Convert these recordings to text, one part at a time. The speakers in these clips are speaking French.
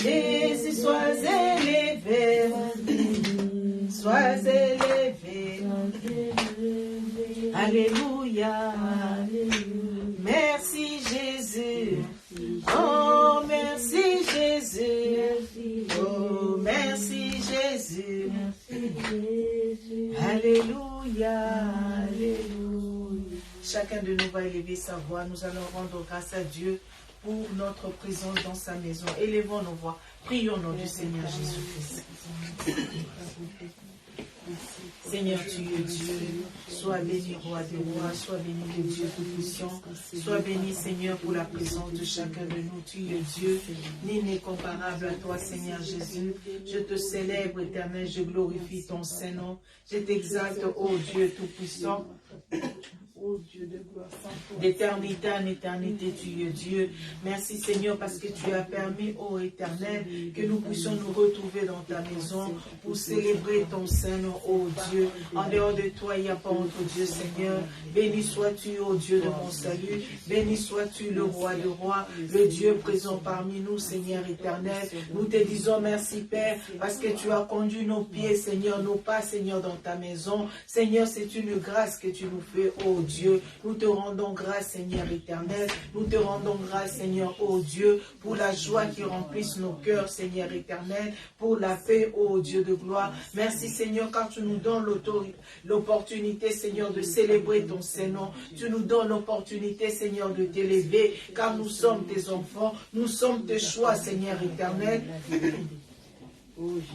Jésus, sois élevé. Sois élevé. Alléluia. Merci Jésus. Oh, merci Jésus. Oh, merci Jésus. Alléluia. Chacun de nous va élever sa voix. Nous allons rendre grâce à Dieu pour notre présence dans sa maison. Élevons nos voix. Prions au nom du Seigneur Jésus-Christ. Seigneur, tu es Dieu. Sois béni, roi des rois. Sois béni, le Dieu tout-puissant. Sois béni, Seigneur, pour la présence de chacun de nous. Tu es Dieu. Nul n'est comparable à toi, Seigneur Jésus. Je te célèbre, éternel. Je glorifie ton Saint-Nom. Je t'exalte, ô Dieu tout-puissant. D'éternité en éternité, tu es Dieu. Merci Seigneur parce que tu as permis, ô Éternel, que nous puissions nous retrouver dans ta maison pour célébrer ton Saint-Nom, ô Dieu. En dehors de toi, il n'y a pas autre Dieu, Seigneur. Béni sois-tu, ô Dieu de mon salut. Béni sois-tu, le roi de rois, le Dieu présent parmi nous, Seigneur éternel. Nous te disons merci, Père, parce que tu as conduit nos pieds, Seigneur, nos pas, Seigneur, dans ta maison. Seigneur, c'est une grâce que tu nous fais, ô Dieu. Nous te rendons grâce, Seigneur éternel. Nous te rendons grâce, Seigneur, ô Dieu, pour la joie qui remplisse nos cœurs, Seigneur éternel, pour la paix, ô Dieu de gloire. Merci, Seigneur, car tu nous donnes l'opportunité, Seigneur, de célébrer ton Saint-Nom. Tu nous donnes l'opportunité, Seigneur, de t'élever, car nous sommes tes enfants. Nous sommes tes choix, Seigneur éternel.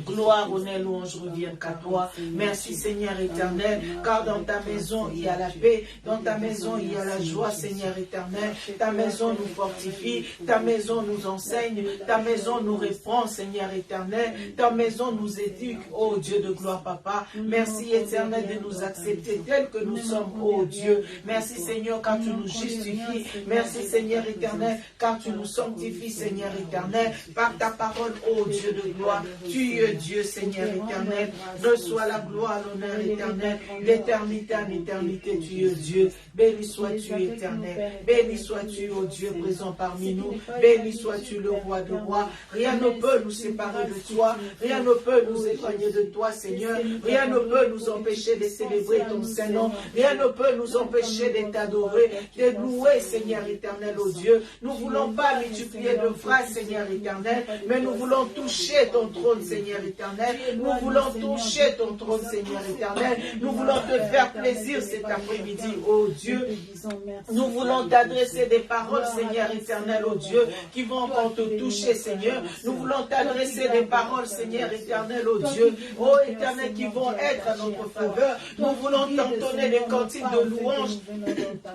Gloire, honneur, louange reviennent qu'à toi. Merci Seigneur éternel, car dans ta maison il y a la paix, dans ta maison il y a la joie, Seigneur éternel. Ta maison nous fortifie, ta maison nous enseigne, ta maison nous reprend, Seigneur éternel. Ta maison nous éduque, ô Dieu de gloire, Papa. Merci éternel de nous accepter tels que nous sommes, ô Dieu. Merci Seigneur, car tu nous justifies. Merci Seigneur éternel, car tu nous sanctifies, Seigneur éternel, par ta parole, ô Dieu de gloire. Tu es Dieu, Seigneur éternel. Reçois la gloire, l'honneur éternel. D'éternité en éternité, tu es Dieu. Béni sois-tu, éternel. Béni sois-tu, ô Dieu, présent parmi nous. Béni sois-tu, le roi de rois. Rien ne peut nous séparer de toi. Rien ne peut nous éloigner de toi, Seigneur. Rien ne peut nous empêcher de célébrer ton Saint-Nom. Rien ne peut nous empêcher de t'adorer, de louer, Seigneur éternel, ô Dieu. Nous ne voulons pas multiplier de phrases, Seigneur éternel, mais nous voulons toucher ton trône, Seigneur éternel. Nous voulons toucher ton trône, Seigneur éternel. Nous voulons te faire plaisir cet après-midi, ô Dieu. Nous voulons t'adresser des paroles, Seigneur éternel, ô Dieu, qui vont encore te toucher, Seigneur. Nous voulons t'adresser des paroles, Seigneur éternel, ô Dieu, ô éternel, qui vont être à notre faveur. Nous voulons t'entonner des cantiques de louange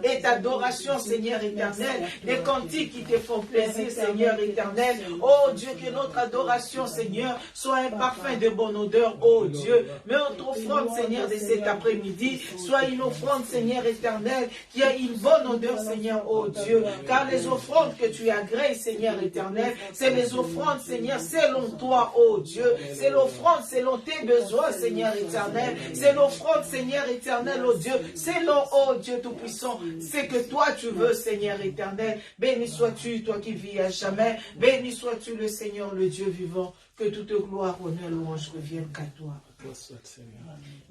et d'adoration, Seigneur éternel. Des cantiques qui te font plaisir, Seigneur éternel. Ô Dieu, que notre adoration, Seigneur, soit un parfum de bonne odeur, ô Dieu. Mais notre offrande, Seigneur, de cet après-midi, soit une offrande, Seigneur éternel, qui a une bonne odeur, Seigneur, ô Dieu. Car les offrandes que tu agrées, Seigneur éternel, c'est les offrandes, Seigneur, selon toi, ô Dieu. C'est l'offrande selon tes besoins, Seigneur éternel. C'est l'offrande, Seigneur éternel, ô Dieu. Selon, ô Dieu tout-puissant, c'est que toi tu veux, Seigneur éternel. Béni sois-tu, toi qui vis à jamais. Béni sois-tu, le Seigneur, le Dieu vivant. Que toute gloire, honneur, louange revienne qu'à toi.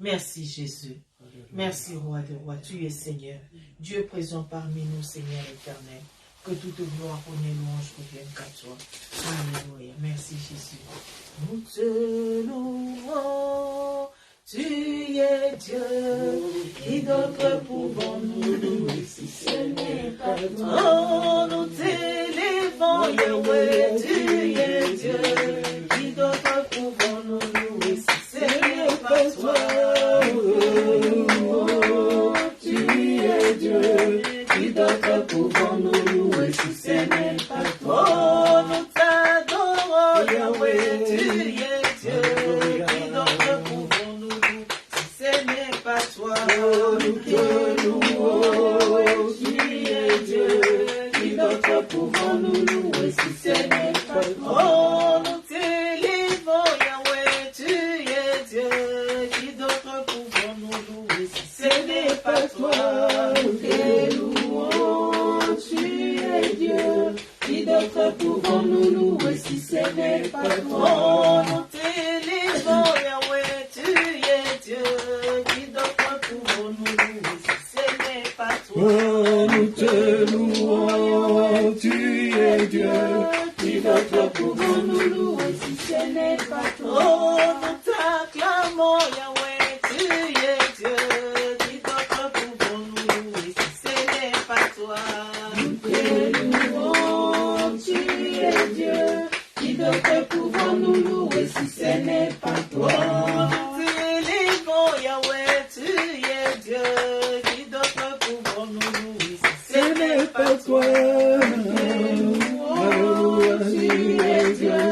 Merci Jésus. Merci roi des rois. Tu es Seigneur. Dieu présent parmi nous, Seigneur éternel. Que toute gloire, honneur, louange revienne qu'à toi. Alléluia. Merci Jésus. Nous te louons. Tu es Dieu. Qui d'autre pouvons-nous louer si ce n'est pas toi? Oh, nous t'élevons, Yahweh. Tu es Dieu. Qui d'autre pouvons-nous louer si ce n'est pas toi? Oh, tu es Dieu. Qui d'autre pouvons-nous louer si ce n'est pas toi? Oh, nous t'adorons, Yahweh. Tu es Dieu. Qui d'autre pouvons-nous louer si ce n'est pas toi? Oh, nous te louons. n'est pas toi. Oh, nous t'élévons, Yahweh, tu es Dieu. Qui d'autre pouvons-nous louer si ce n'est pas toi? Oh, nous te louons, tu es Dieu. Qui d'autre pouvons-nous louer si ce n'est pas toi? Oh, nous t'acclamons, Yahweh, tu es Dieu. Qui d'autre pouvons-nous louer si ce n'est pas toi? Nous te louons, tu es Dieu. Qui d'autre pouvons-nous louer si ce n'est pas toi? Oh, nous t'élévons, Yahweh, tu es Dieu. Qui d'autre pouvons-nous louer si ce n'est pas toi? Alléluia, tu es Dieu.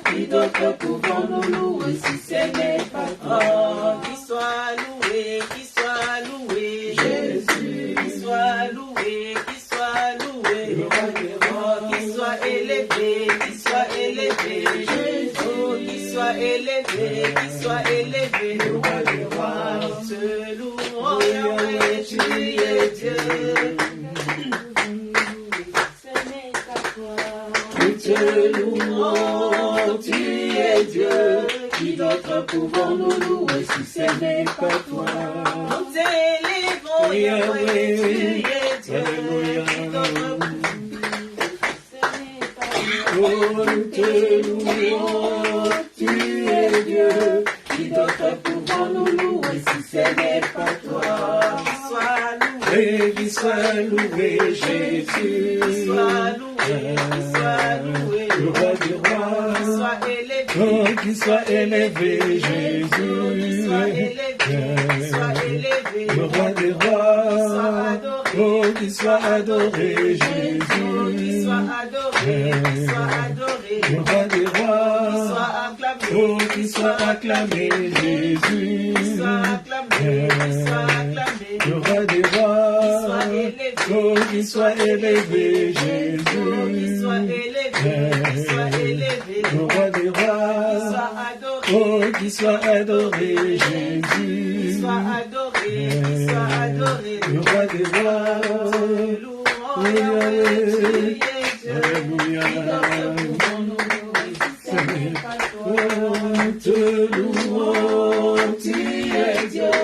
Qui d'autre pouvons-nous louer si ce n'est pas toi? Oh, qu'il soit loué, qu'il soit loué, Jésus. qu'il soit loué, qu'il soit loué. Oh, qu'il soit élevé, qu'il soit élevé, oh, qu'il soit élevé, qu'il soit élevé. Le roi des rois, nous te louons, Yahweh, tu es Dieu. Nous te louons, tu es Dieu. Qui d'autre pouvons-nous louer si ce n'est pas toi? Nous t'élévons, Yahweh, tu es Dieu. Alléluia. Qui d'autre Oh, nous te louons, tu es Dieu. Qui d'autre pouvons-nous louer si ce n'est pas toi? soit loué, Et qu'il soit loué, Jésus. soit loué, soit loué, Le roi du roi. soit élevé, Oh, qu'il soit élevé, qu'il soit Jésus. élevé, soit élevé, Le roi des rois. Oh, qu'il soit adoré, qu'il Jésus. soit adoré, qu'il soit adoré, Le roi des qu'il rois. soit acclamé, Oh, qu'il soit acclamé, Jésus. qu'il soit acclamé, qu'il soit acclamé, Le roi des qu'il rois. soit élevé, Oh, qu'il soit élevé, qu'il Jésus. soit élevé, qu'il soit élevé, Le roi des qu'il rois. soit adoré, Oh, qu'il soit adoré, qu'il Jésus. soit adoré, qu'il soit adoré. Le roi des rois. Louons Yahweh, tu es Dieu. Alléluia. Ce n'est pas toi. Oh, te louons, tu es Dieu.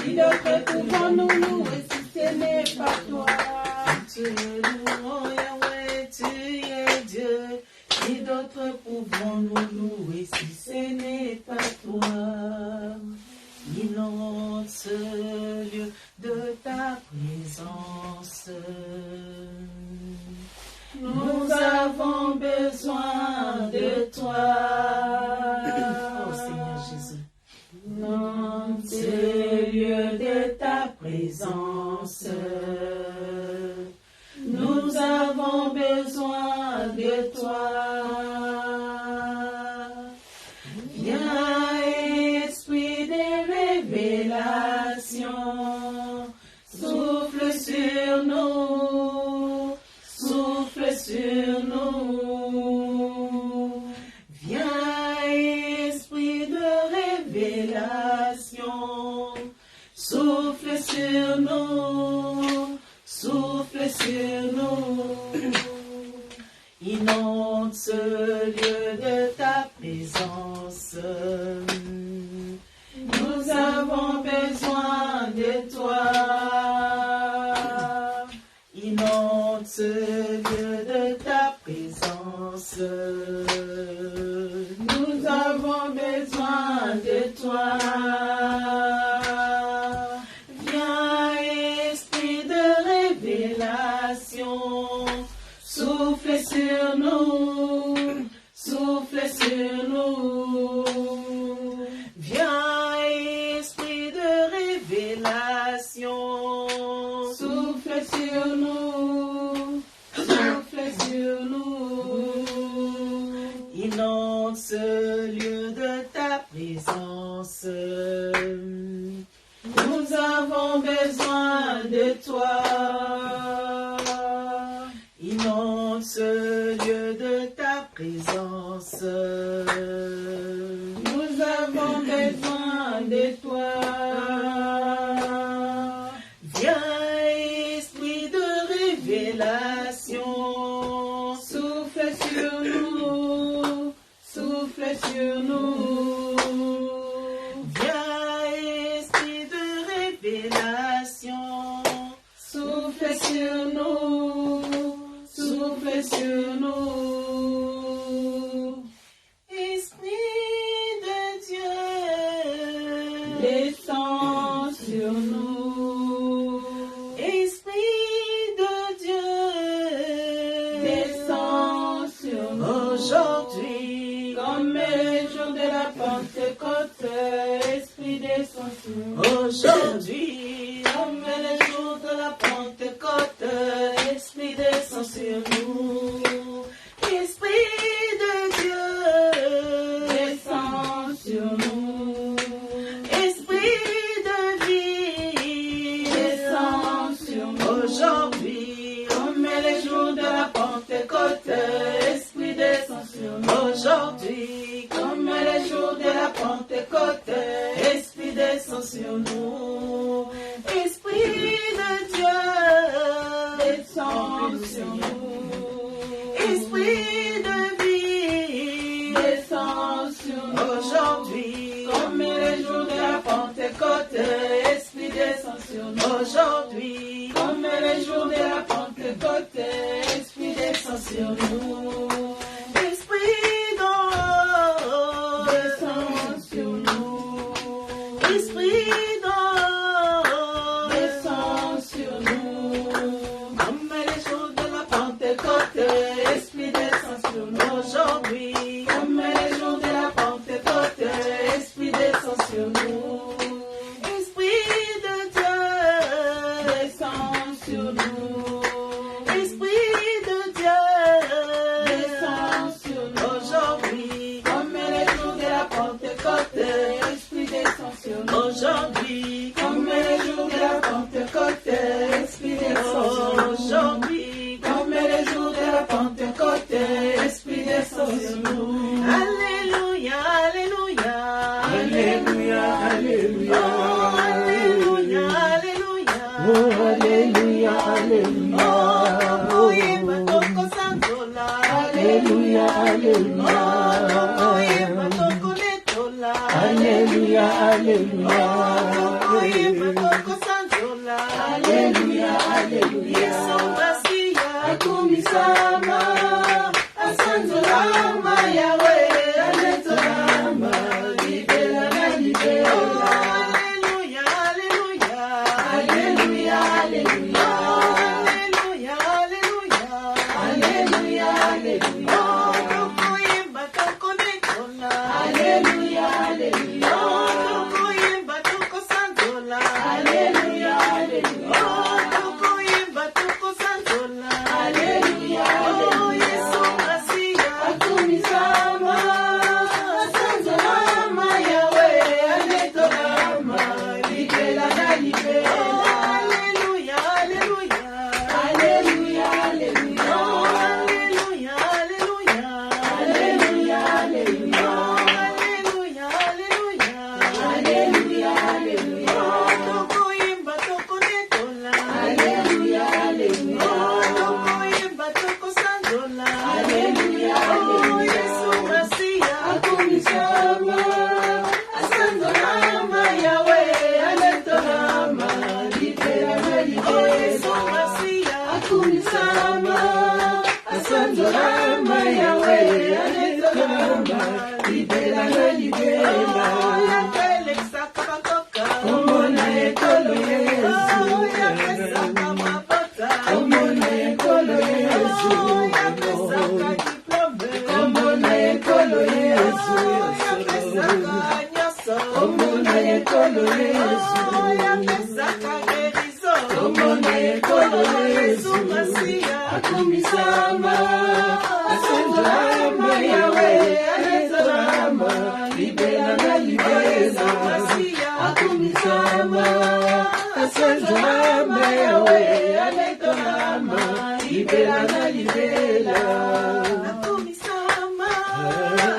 Qui d'autre pouvons-nous louer si ce n'est pas toi? Te louons Yahweh, tu es Dieu. Qui d'autre pouvons-nous louer si ce n'est pas toi? Inonde lieu de ta présence. Nous avons besoin de toi. Oh Seigneur Jésus. Dans ce lieu de ta présence, nous avons besoin de toi. Viens, esprit de révélation, souffle sur nous, souffle sur nous. Viens, esprit de révélation, souffle sur nous, souffle sur nous. Inonde ce lieu de ta présence. Nous avons besoin de toi. Inonde ce lieu de ta présence. Nous avons besoin de toi. Viens, esprit de révélation, souffle sur nous, souffle sur nous. Viens, esprit de révélation, souffle sur nous, souffle sur nous. Inonde ce lieu de ta présence. Nous avons besoin de toi. Inonde ce lieu de ta présence. Nous avons besoin de toi. Viens, esprit de révélation, souffle sur nous, sur nous. Viens, esprit de révélation. Souffle sur nous. Souffle sur nous. Esprit de Dieu, Descends sur nous. Esprit de Dieu, Descends sur nous. aujourd'hui, Comme les jours de la Pentecôte, Esprit descend sur nous. aujourd'hui, comme les jours de la Pentecôte, Esprit descend sur nous. Esprit de Dieu, Descends sur nous. Esprit de vie, Descends sur nous. aujourd'hui, Comme les jours de la Pentecôte, Esprit descend sur nous. aujourd'hui, Comme les jours de la Pentecôte, Esprit descend sur nous. Esprit de Dieu, descends sur nous. Esprit de vie, Descends sur nous. aujourd'hui, Comme les jours de la Pentecôte, Esprit descend sur nous. aujourd'hui, Comme les jours de la Pentecôte, Esprit descend sur nous. Esprit d'or, Descends sur nous. Esprit d'or, Descends sur nous. comme les jours de la Pentecôte, Esprit descend sur nous. aujourd'hui, Comme les jours de la Pentecôte, Esprit descend sur nous. Esprit de Dieu, Descends sur nous. Esprit de Dieu, Descends sur nous. aujourd'hui, Comme les jours de la Pentecôte, Esprit descend sur nous. aujourd'hui, Comme les jours de la Pentecôte, Esprit descend sur nous. aujourd'hui, Comme les jours de la Pentecôte, Esprit descend sur nous. Alléluia, Alléluia, Alléluia, Alléluia. oh, Alléluia, Alléluia, Oh, Alléluia, Alléluia. oh, yemba toko santola, Alléluia, Alléluia. oh, yemba toko netola, Alléluia, Alléluia. oh, yemba toko santola, Alléluia, Alléluia. Yesu Masiya, Akumisama, Asandolama, Yahweh, Anetolama, Libela na oh, libela. Alléluia, Alléluia, Alléluia, Alléluia. Alléluia, Alléluia, Alléluia, Alléluia. oh, toko yemba toko netola, Alléluia, Alléluia. toko yemba toko santola, Alléluia, Alléluia. oh, toko yemba toko santola, Alléluia, oh, Alléluia. Yesu Masiya, Akumisama, Asandolama, Yahweh, Anetolama, Libela na oh, libela. Alléluia, Alléluia, Alléluia, Alléluia. oh, Alléluia, Alléluia, Alléluia, Alléluia. Alléluia, Alléluia, Alléluia, Alléluia. toko yemba toko netola, Alléluia, Alléluia. toko yemba toko santola, Alléluia, oh, Alléluia. Yesu Masiya, Akumisama, Asandolama, Yahweh, Anetolama, Libela na oh, Yesu libela. Masiya, Akumisama, Asandolama, Yahweh, Anetolama, Libela na libela. oh, yapelekisaka bakoka, Omona ekolo oh, Yesu. yapesaka mabota, Omona ekolo Yesu. oh, yapesaka diplome, Omona ekolo Yesu. oh, yapesaka nyonso, Omona ekolo Yesu. oh, yapesaka gerizo, Omona ekolo oh, Yesu Yesu. Masiya, Akumisama, Asandolama, Yahweh, Anetolama, Libela na oh, Yesu libela. Masiya, Akumisama, Asandolama, Yahweh, Anetolama, Libela na libela. akumisama,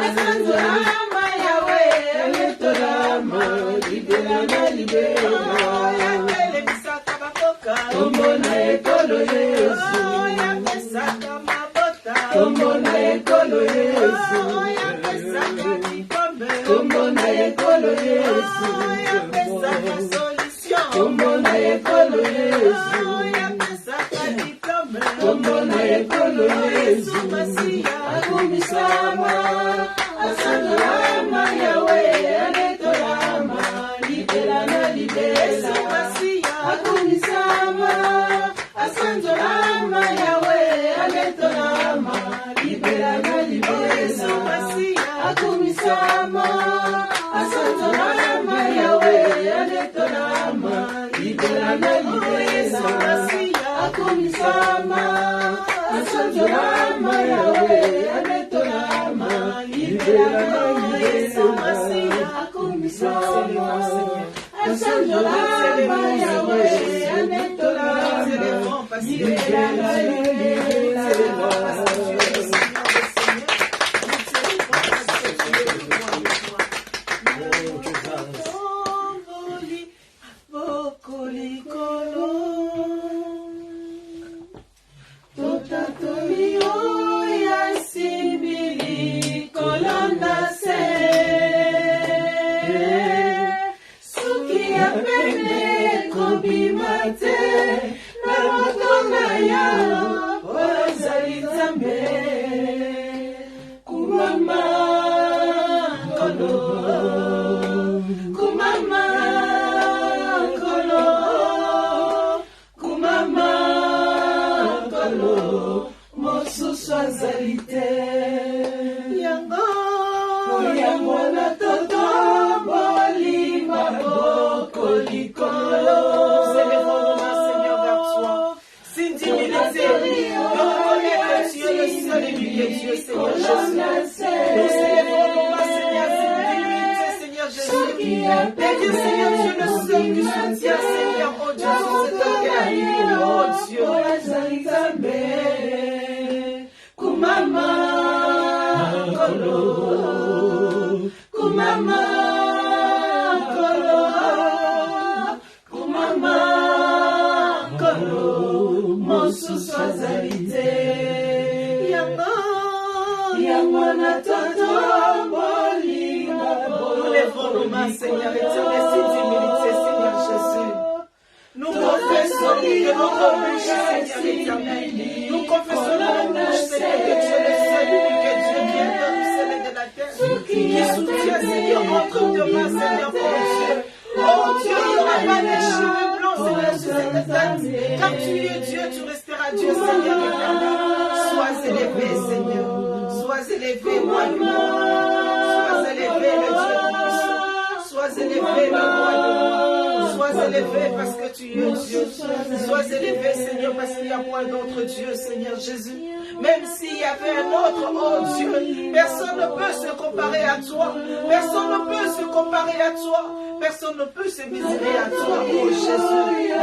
Asandolama, Yahweh, Anetolama, Libela na oh, libela. yapelekisaka bakoka, Omona ekolo Yesu. oh, yapesaka mabota, Omona ekolo Yesu. oh, yapesaka Akumisama, Asantorama Yahweh, Anetorama, Liberana Libesa, Akumisama, Asantorama Yahweh, Anetorama, Liberana Libesa, Akumisama, Asantorama Yahweh, Anetorama, Liberana Libesa. Car tu es Dieu, tu resteras Dieu, Seigneur éternel. Sois élevé, Seigneur. Sois élevé, moi, sois élevé, le Dieu tout-puissant. Sois élevé, le roi de roi. Sois élevé parce que tu es Dieu. Sois élevé, Seigneur, parce qu'il y a point d'autre Dieu, Seigneur Jésus. Même s'il y avait un autre, oh Dieu, personne ne peut se comparer à toi. Personne ne peut se comparer à toi. Personne ne peut se mesurer à toi, oh Jésus.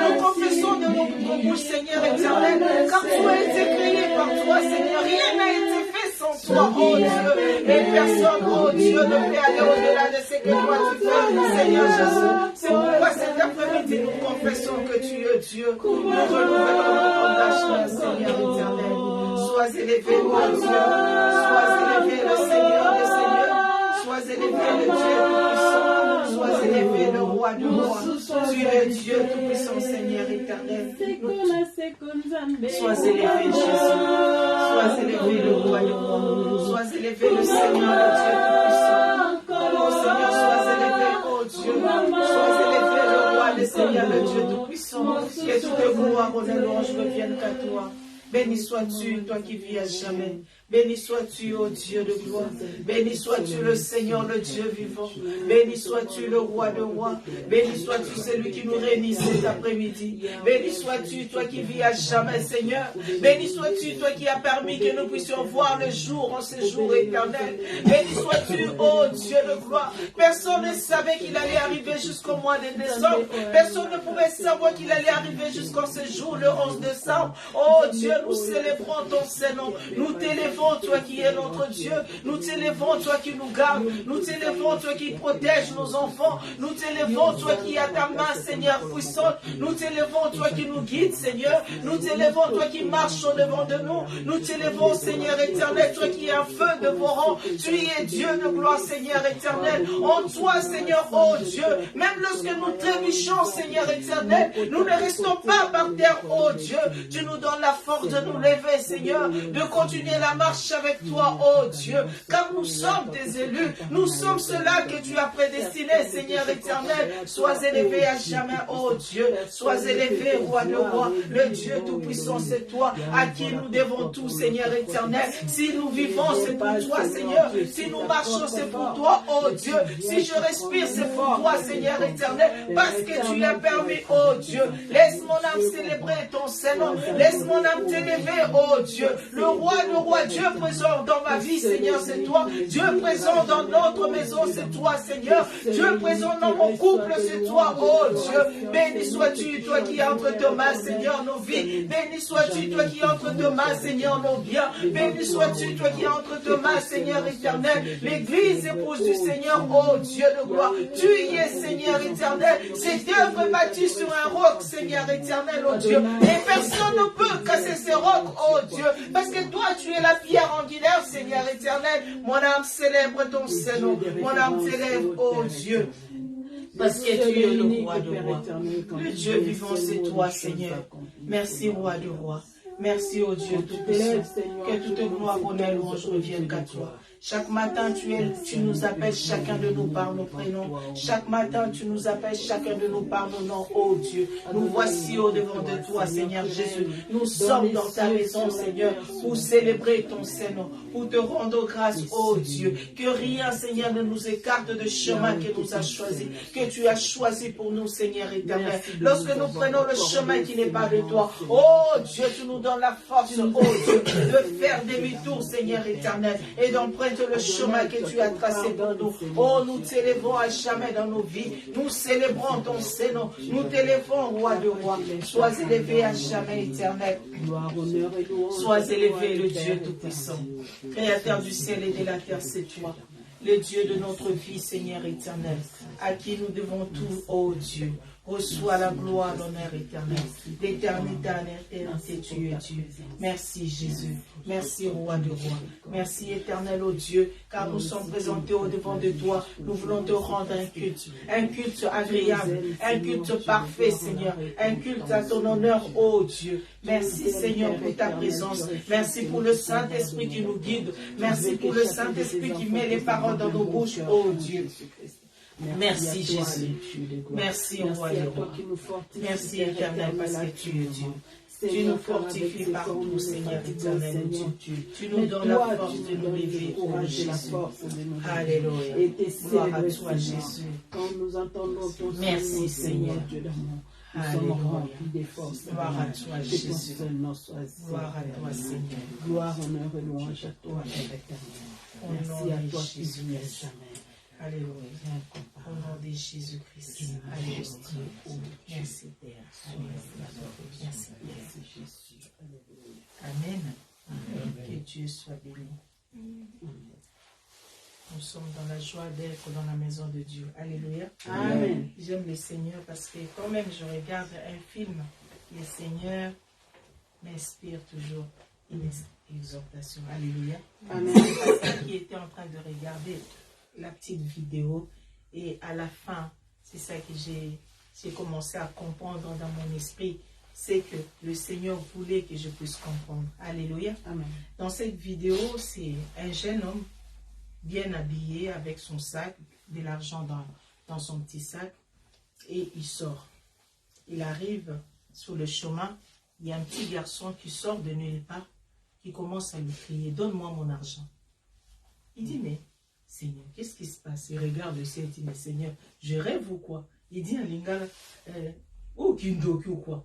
Nous confessons de nos bouches, Seigneur éternel, car tu as été créé par toi, Seigneur. Rien n'a été fait sans toi, oh Dieu. Et personne, oh Dieu, ne peut aller au-delà de ce que toi tu fais, Seigneur Jésus. C'est pourquoi cet après-midi, nous confessons que tu es Dieu. Nous renouvelons notre engagement, Seigneur éternel. Sois élevé, mon Dieu. Sois élevé, le Seigneur, le Seigneur. Sois élevé, le Dieu tout-puissant. Sois élevé, le roi du roi. Tu es Dieu tout-puissant, Seigneur éternel. Sois élevé, Jésus. Sois élevé, le roi du roi. Sois élevé, le Seigneur, le Dieu tout-puissant. Oh Seigneur, sois élevé, oh Dieu. Sois élevé, le roi, le Seigneur, le Dieu tout-puissant. Que toute gloire, honneur, louange reviennent qu'à toi. Béni sois-tu, toi qui vis à jamais. Béni sois-tu, ô Dieu de gloire. Béni sois-tu le Seigneur, le Dieu vivant. Béni sois-tu le roi de rois. Béni sois-tu celui qui nous réunit cet après-midi. Béni sois-tu, toi qui vis à jamais, Seigneur. Béni sois-tu, toi qui as permis que nous puissions voir le jour en ce jour éternel. Béni sois-tu, ô Dieu de gloire. Personne ne savait qu'il allait arriver jusqu'au mois de décembre. Personne ne pouvait savoir qu'il allait arriver jusqu'en ce jour, le 11 décembre. Oh Dieu, nous célébrons ton Saint-Nom. Nous t'élevons, toi qui es notre Dieu. Nous t'élevons, toi qui nous gardes. Nous t'élevons, toi qui protèges nos enfants. Nous t'élevons, toi qui as ta main, Seigneur, puissante. Nous t'élevons, toi qui nous guides, Seigneur. Nous t'élevons, toi qui marches au devant de nous. Nous t'élevons, Seigneur éternel, toi qui es un feu dévorant. Tu es Dieu de gloire, Seigneur éternel. En toi, Seigneur, oh Dieu, même lorsque nous trébuchons, Seigneur éternel, nous ne restons pas par terre, oh Dieu. Tu nous donnes la force de nous lever, Seigneur, de continuer la marche marche avec toi, oh Dieu, car nous sommes tes élus. Nous sommes ceux-là que tu as prédestinés, Seigneur éternel. Sois élevé à jamais, oh Dieu. Sois élevé, roi de rois. Le Dieu tout-puissant, c'est toi à qui nous devons tout, Seigneur éternel. Si nous vivons, c'est pour toi, Seigneur. Si nous marchons, c'est pour toi, oh Dieu. Si je respire, c'est pour toi, Seigneur éternel. Parce que tu l'as permis, oh Dieu. Laisse mon âme célébrer ton Saint-Nom. Laisse mon âme t'élever, oh Dieu. Le roi de rois, Dieu présent dans ma vie, Seigneur, c'est toi. Dieu présent dans notre maison, c'est toi, Seigneur. Dieu présent dans mon couple, c'est toi, oh Dieu. Béni sois-tu, toi qui entre tes mains, Seigneur, nos vies. Béni sois-tu, toi qui entre tes mains, Seigneur, nos biens. Béni sois-tu, toi qui entre tes mains, Seigneur éternel. L'Église épouse du Seigneur, oh Dieu de gloire. Tu y es, Seigneur éternel. Cette œuvre bâtie sur un roc, Seigneur éternel, oh Dieu. Et personne ne peut casser ces rocs, oh Dieu. Parce que toi, tu es la pierre angulaire, Seigneur éternel. Mon âme célèbre ton Saint-Nom. Mon âme t'élève, oh Dieu. Parce que tu es le roi de rois. Le Dieu vivant, c'est toi, Seigneur. Merci, roi de rois. Merci, oh Dieu tout-puissant. Que toute gloire, honneur, louange reviennent qu'à toi. Chaque matin, tu nous appelles chacun de nous par nos prénoms. Chaque matin, tu nous appelles chacun de nous par nos noms, oh Dieu. Nous voici au devant de toi, Seigneur Jésus. Nous sommes dans ta maison, Seigneur, pour célébrer ton Saint-Nom, pour te rendre grâce, oh Dieu. Que rien, Seigneur, ne nous écarte de chemin que nous as choisi, que tu as choisi pour nous, Seigneur éternel. Lorsque nous prenons le chemin qui n'est pas de toi, oh Dieu, tu nous donnes la force, oh Dieu, de faire demi-tour, Seigneur éternel, et d'emprunter le chemin que tu as tracé pour nous. Oh, nous t'élevons à jamais dans nos vies. Nous célébrons ton Saint-Nom. Nous t'élevons, roi de rois. Sois élevé à jamais, éternel. Sois élevé, le Dieu tout-puissant. Créateur du ciel et de la terre, c'est toi. Le Dieu de notre vie, Seigneur éternel, à qui nous devons tout, ô Dieu. Reçois la gloire, l'honneur éternel. D'éternité en éternité, tu es Dieu. Merci Jésus. Merci roi de rois. Merci éternel, ô Dieu, car nous sommes présentés au devant de toi. Nous voulons te rendre un culte agréable, un culte parfait, Seigneur, un culte à ton honneur, ô Dieu. Merci Seigneur pour ta présence. Merci pour le Saint-Esprit qui nous guide. Merci pour le Saint-Esprit qui met les paroles dans nos bouches, ô Dieu. Merci Jésus. Merci roi de roi. Merci éternel parce que tu es Dieu. Tu nous fortifies partout, Seigneur éternel. Tu nous donnes la force de nous lever, ô Jésus. Alléluia. Gloire à toi, Jésus. Merci, Seigneur. Alléluia. Gloire à toi, Jésus. Gloire à toi, Seigneur. Gloire, honneur et louange à toi, Merci à toi, Jésus. Alléluia. Au nom de Jésus-Christ. Alléluia. Merci Père. Merci Jésus. Amen. Que Dieu soit béni. Nous sommes dans la joie d'être dans la maison de Dieu. Alléluia. Amen. J'aime le Seigneur parce que quand même je regarde un film, le Seigneur m'inspire toujours une exhortation. Alléluia. Amen. C'est ça qui était en train de regarder la petite vidéo et à la fin, c'est ça que j'ai commencé à comprendre dans mon esprit, c'est que le Seigneur voulait que je puisse comprendre. Alléluia. Amen. Dans cette vidéo, c'est un jeune homme bien habillé avec son sac, de l'argent dans son petit sac et il sort. Il arrive sur le chemin, il y a un petit garçon qui sort de nulle part, qui commence à lui crier, donne-moi mon argent. Il dit, mais Seigneur, qu'est-ce qui se passe? Il regarde le ciel, il dit, mais Seigneur, je rêve ou quoi? Il dit à Lingala, ou Kindoki ou quoi?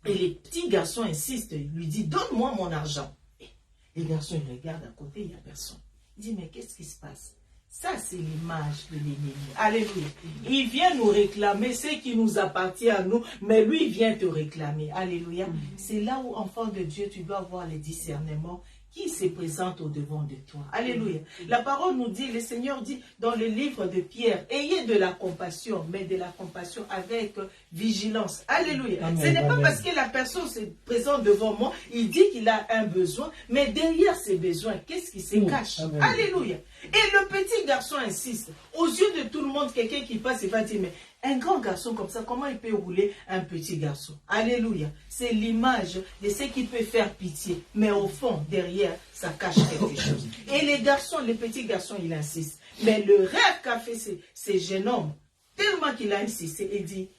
Et les petits garçons insistent, il lui dit, donne-moi mon argent. Et les garçons, ils regardent à côté, il n'y a personne. Il dit, mais qu'est-ce qui se passe? Ça, c'est l'image de l'ennemi. Alléluia. Il vient nous réclamer ce qui nous appartient à nous, mais lui, il vient te réclamer. Alléluia. C'est là où, enfant de Dieu, tu dois avoir les discernements qui se présente au devant de toi. Alléluia. La parole nous dit, le Seigneur dit dans le livre de Pierre, ayez de la compassion, mais de la compassion avec vigilance. Alléluia. Amen. Ce n'est pas parce que la personne se présente devant moi, il dit qu'il a un besoin, mais derrière ces besoins, qu'est-ce qui se cache? Amen. Alléluia. Et le petit garçon insiste. Aux yeux de tout le monde, quelqu'un qui passe, il va dire, mais un grand garçon comme ça, comment il peut rouler un petit garçon? Alléluia. C'est l'image de ce qui peut faire pitié. Mais au fond, derrière, ça cache quelque chose. Et les garçons, les petits garçons, il insiste. Mais le rêve qu'a fait ces jeunes hommes, tellement qu'il a insisté, il dit,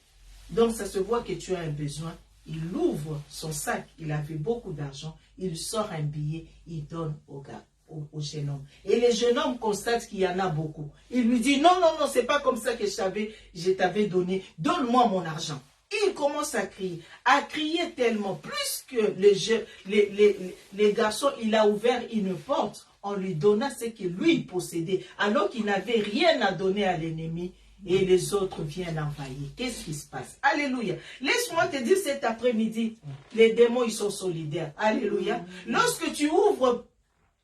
donc ça se voit que tu as un besoin. Il ouvre son sac, il avait beaucoup d'argent, il sort un billet, il donne au gars, au jeune homme. Et le jeune homme constate qu'il y en a beaucoup. Il lui dit, non, non, non, c'est pas comme ça que je t'avais donné, donne-moi mon argent. Il commence à crier tellement, plus que les garçons, il a ouvert une porte, on lui donna ce que lui possédait, alors qu'il n'avait rien à donner à l'ennemi. Et les autres viennent envahir. Qu'est-ce qui se passe? Alléluia. Laisse-moi te dire cet après-midi, les démons, ils sont solidaires. Alléluia. Lorsque tu ouvres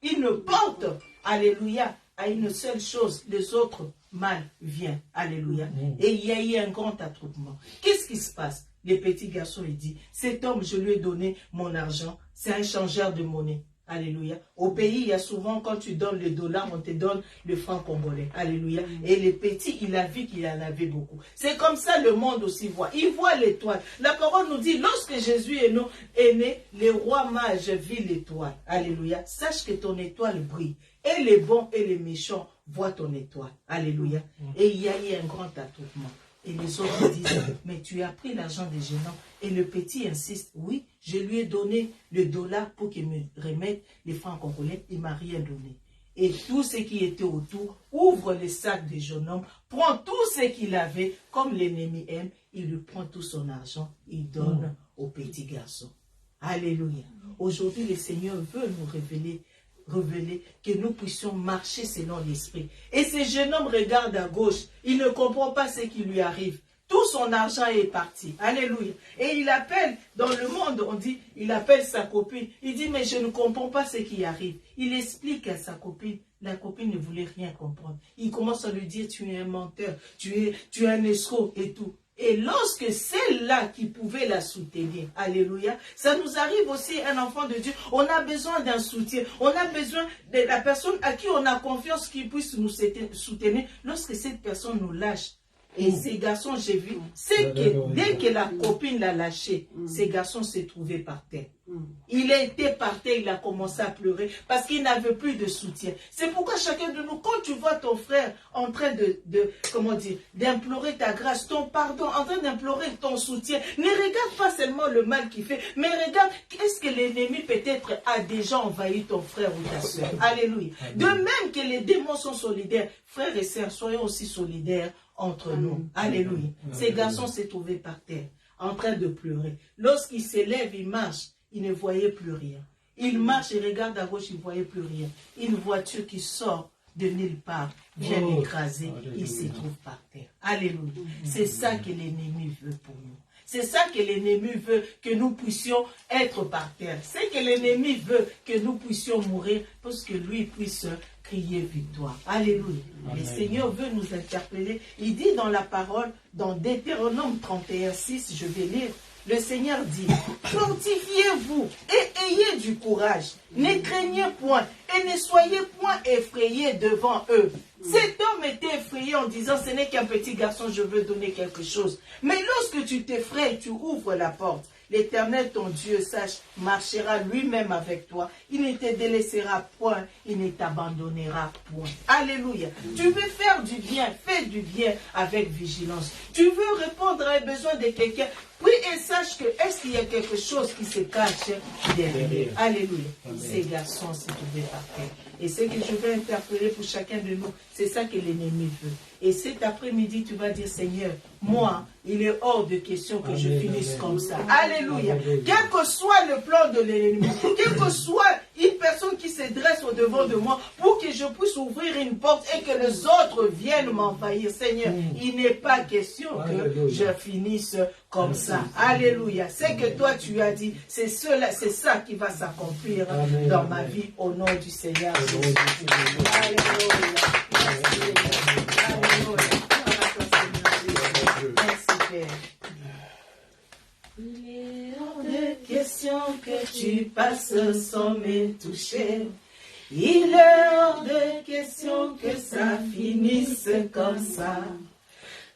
une porte, alléluia, à une seule chose, les autres mal viennent. Alléluia. Et il y a eu un grand attroupement. Qu'est-ce qui se passe? Les petits garçons, il dit, cet homme, je lui ai donné mon argent. C'est un changeur de monnaie. Alléluia. Au pays, il y a souvent, quand tu donnes le dollar, on te donne le franc congolais. Alléluia. Et les petits, il a vu qu'il en avait beaucoup. C'est comme ça le monde aussi voit. Il voit l'étoile. La parole nous dit, lorsque Jésus est né, les rois mages vit l'étoile. Alléluia. Sache que ton étoile brille. Et les bons et les méchants voient ton étoile. Alléluia. Et il y a eu un grand attroupement. Et les autres disent, mais tu as pris l'argent des jeunes hommes. Et le petit insiste, oui, je lui ai donné le dollar pour qu'il me remette les francs congolais. Il ne m'a rien donné. Et tout ce qui était autour ouvre les sacs des jeunes hommes, prend tout ce qu'il avait, comme l'ennemi aime, il lui prend tout son argent, il donne au petit garçon. Alléluia. Aujourd'hui, le Seigneur veut nous révéler que nous puissions marcher selon l'esprit. Et ce jeune homme regarde à gauche, il ne comprend pas ce qui lui arrive. Tout son argent est parti. Alléluia. Et il appelle, dans le monde, on dit, il appelle sa copine. Il dit, mais je ne comprends pas ce qui arrive. Il explique à sa copine. La copine ne voulait rien comprendre. Il commence à lui dire, tu es un menteur, tu es un escroc et tout. Et lorsque celle-là qui pouvait la soutenir, alléluia, ça nous arrive aussi, un enfant de Dieu, on a besoin d'un soutien, on a besoin de la personne à qui on a confiance qui puisse nous soutenir lorsque cette personne nous lâche. Et ces garçons, j'ai vu, c'est que dès que la copine l'a lâché, ces garçons s'est trouvé par terre. Il a été par terre, il a commencé à pleurer parce qu'il n'avait plus de soutien. C'est pourquoi chacun de nous, quand tu vois ton frère en train comment dire, d'implorer ta grâce, ton pardon, en train d'implorer ton soutien, ne regarde pas seulement le mal qu'il fait, mais regarde qu'est-ce que l'ennemi peut-être a déjà envahi ton frère ou ta soeur. Alléluia. De même que les démons sont solidaires, frères et sœurs, soyons aussi solidaires entre nous. Alléluia. Ces garçons s'est trouvé par terre, en train de pleurer. Lorsqu'il s'élève, il marche, il ne voyait plus rien. Il marche et regarde à gauche, il ne voyait plus rien. Une voiture qui sort de nulle part vient l'écraser, il se trouve par terre. Alléluia. C'est ça que l'ennemi veut pour nous. C'est ça que l'ennemi veut, que nous puissions être par terre. C'est que l'ennemi veut que nous puissions mourir pour que lui puisse crier victoire. Alléluia. Le Seigneur veut nous interpeller. Il dit dans la parole, dans Deutéronome 31:6, je vais lire, le Seigneur dit, fortifiez-vous et ayez du courage. Ne craignez point et ne soyez point effrayés devant eux. Cet homme était effrayé en disant, ce n'est qu'un petit garçon, je veux donner quelque chose. Mais lorsque tu t'effraies, tu ouvres la porte. L'Éternel, ton Dieu, sache, marchera lui-même avec toi. Il ne te délaissera point, il ne t'abandonnera point. Alléluia. Tu veux faire du bien, fais du bien avec vigilance. Tu veux répondre à un besoin de quelqu'un, prie et sache que est-ce qu'il y a quelque chose qui se cache derrière. Alléluia. Ces garçons se trouvaient par terre. Et ce que je vais interpeller pour chacun de nous, c'est ça que l'ennemi veut. Et cet après-midi, tu vas dire, Seigneur, moi, il est hors de question que je finisse comme ça. Alléluia. Quel que soit le plan de l'ennemi, quel que soit une personne qui se dresse au-devant de moi pour que je puisse ouvrir une porte et que les autres viennent m'envahir. Seigneur, il n'est pas question que je finisse comme ça. Alléluia. C'est que toi, tu as dit, c'est ça qui va s'accomplir dans ma vie au nom du Seigneur Jésus. Alléluia. Il est hors de question que tu passes sans me toucher. Il est hors de question que ça finisse comme ça.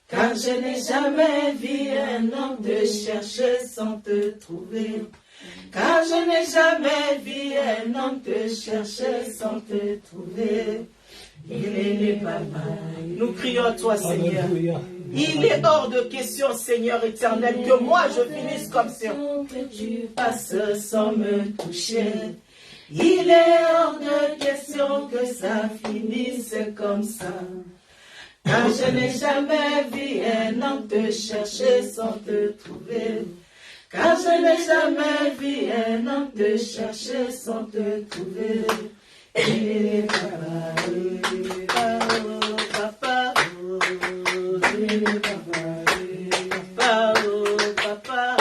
Car je n'ai jamais vu un homme te chercher sans te trouver. Car je n'ai jamais vu un homme te chercher sans te trouver. Il est le papa. Nous crions à toi, Seigneur. Il est hors de question, Seigneur éternel, que moi je finisse comme ça. Que tu passes sans me toucher. Il est hors de question que ça finisse comme ça. Car je n'ai jamais vu un homme te chercher sans te trouver. Car je n'ai jamais vu un homme te chercher sans te trouver. Et papa, papa, papa, papa,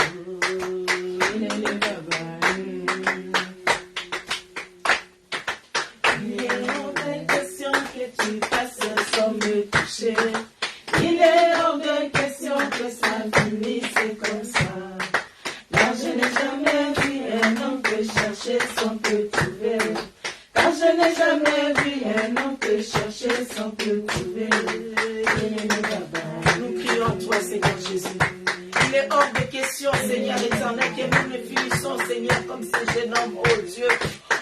il est hors de question que tu passes sans me toucher. Il est hors de question que ça finisse comme ça. Là je n'ai jamais vu un homme te chercher sans te trouver. Car je n'ai jamais vu un homme te chercher sans te trouver. Nous crions à toi, Seigneur Jésus. Il est hors de question, Seigneur éternel, que nous ne finissons, Seigneur, comme ce jeune homme, oh Dieu.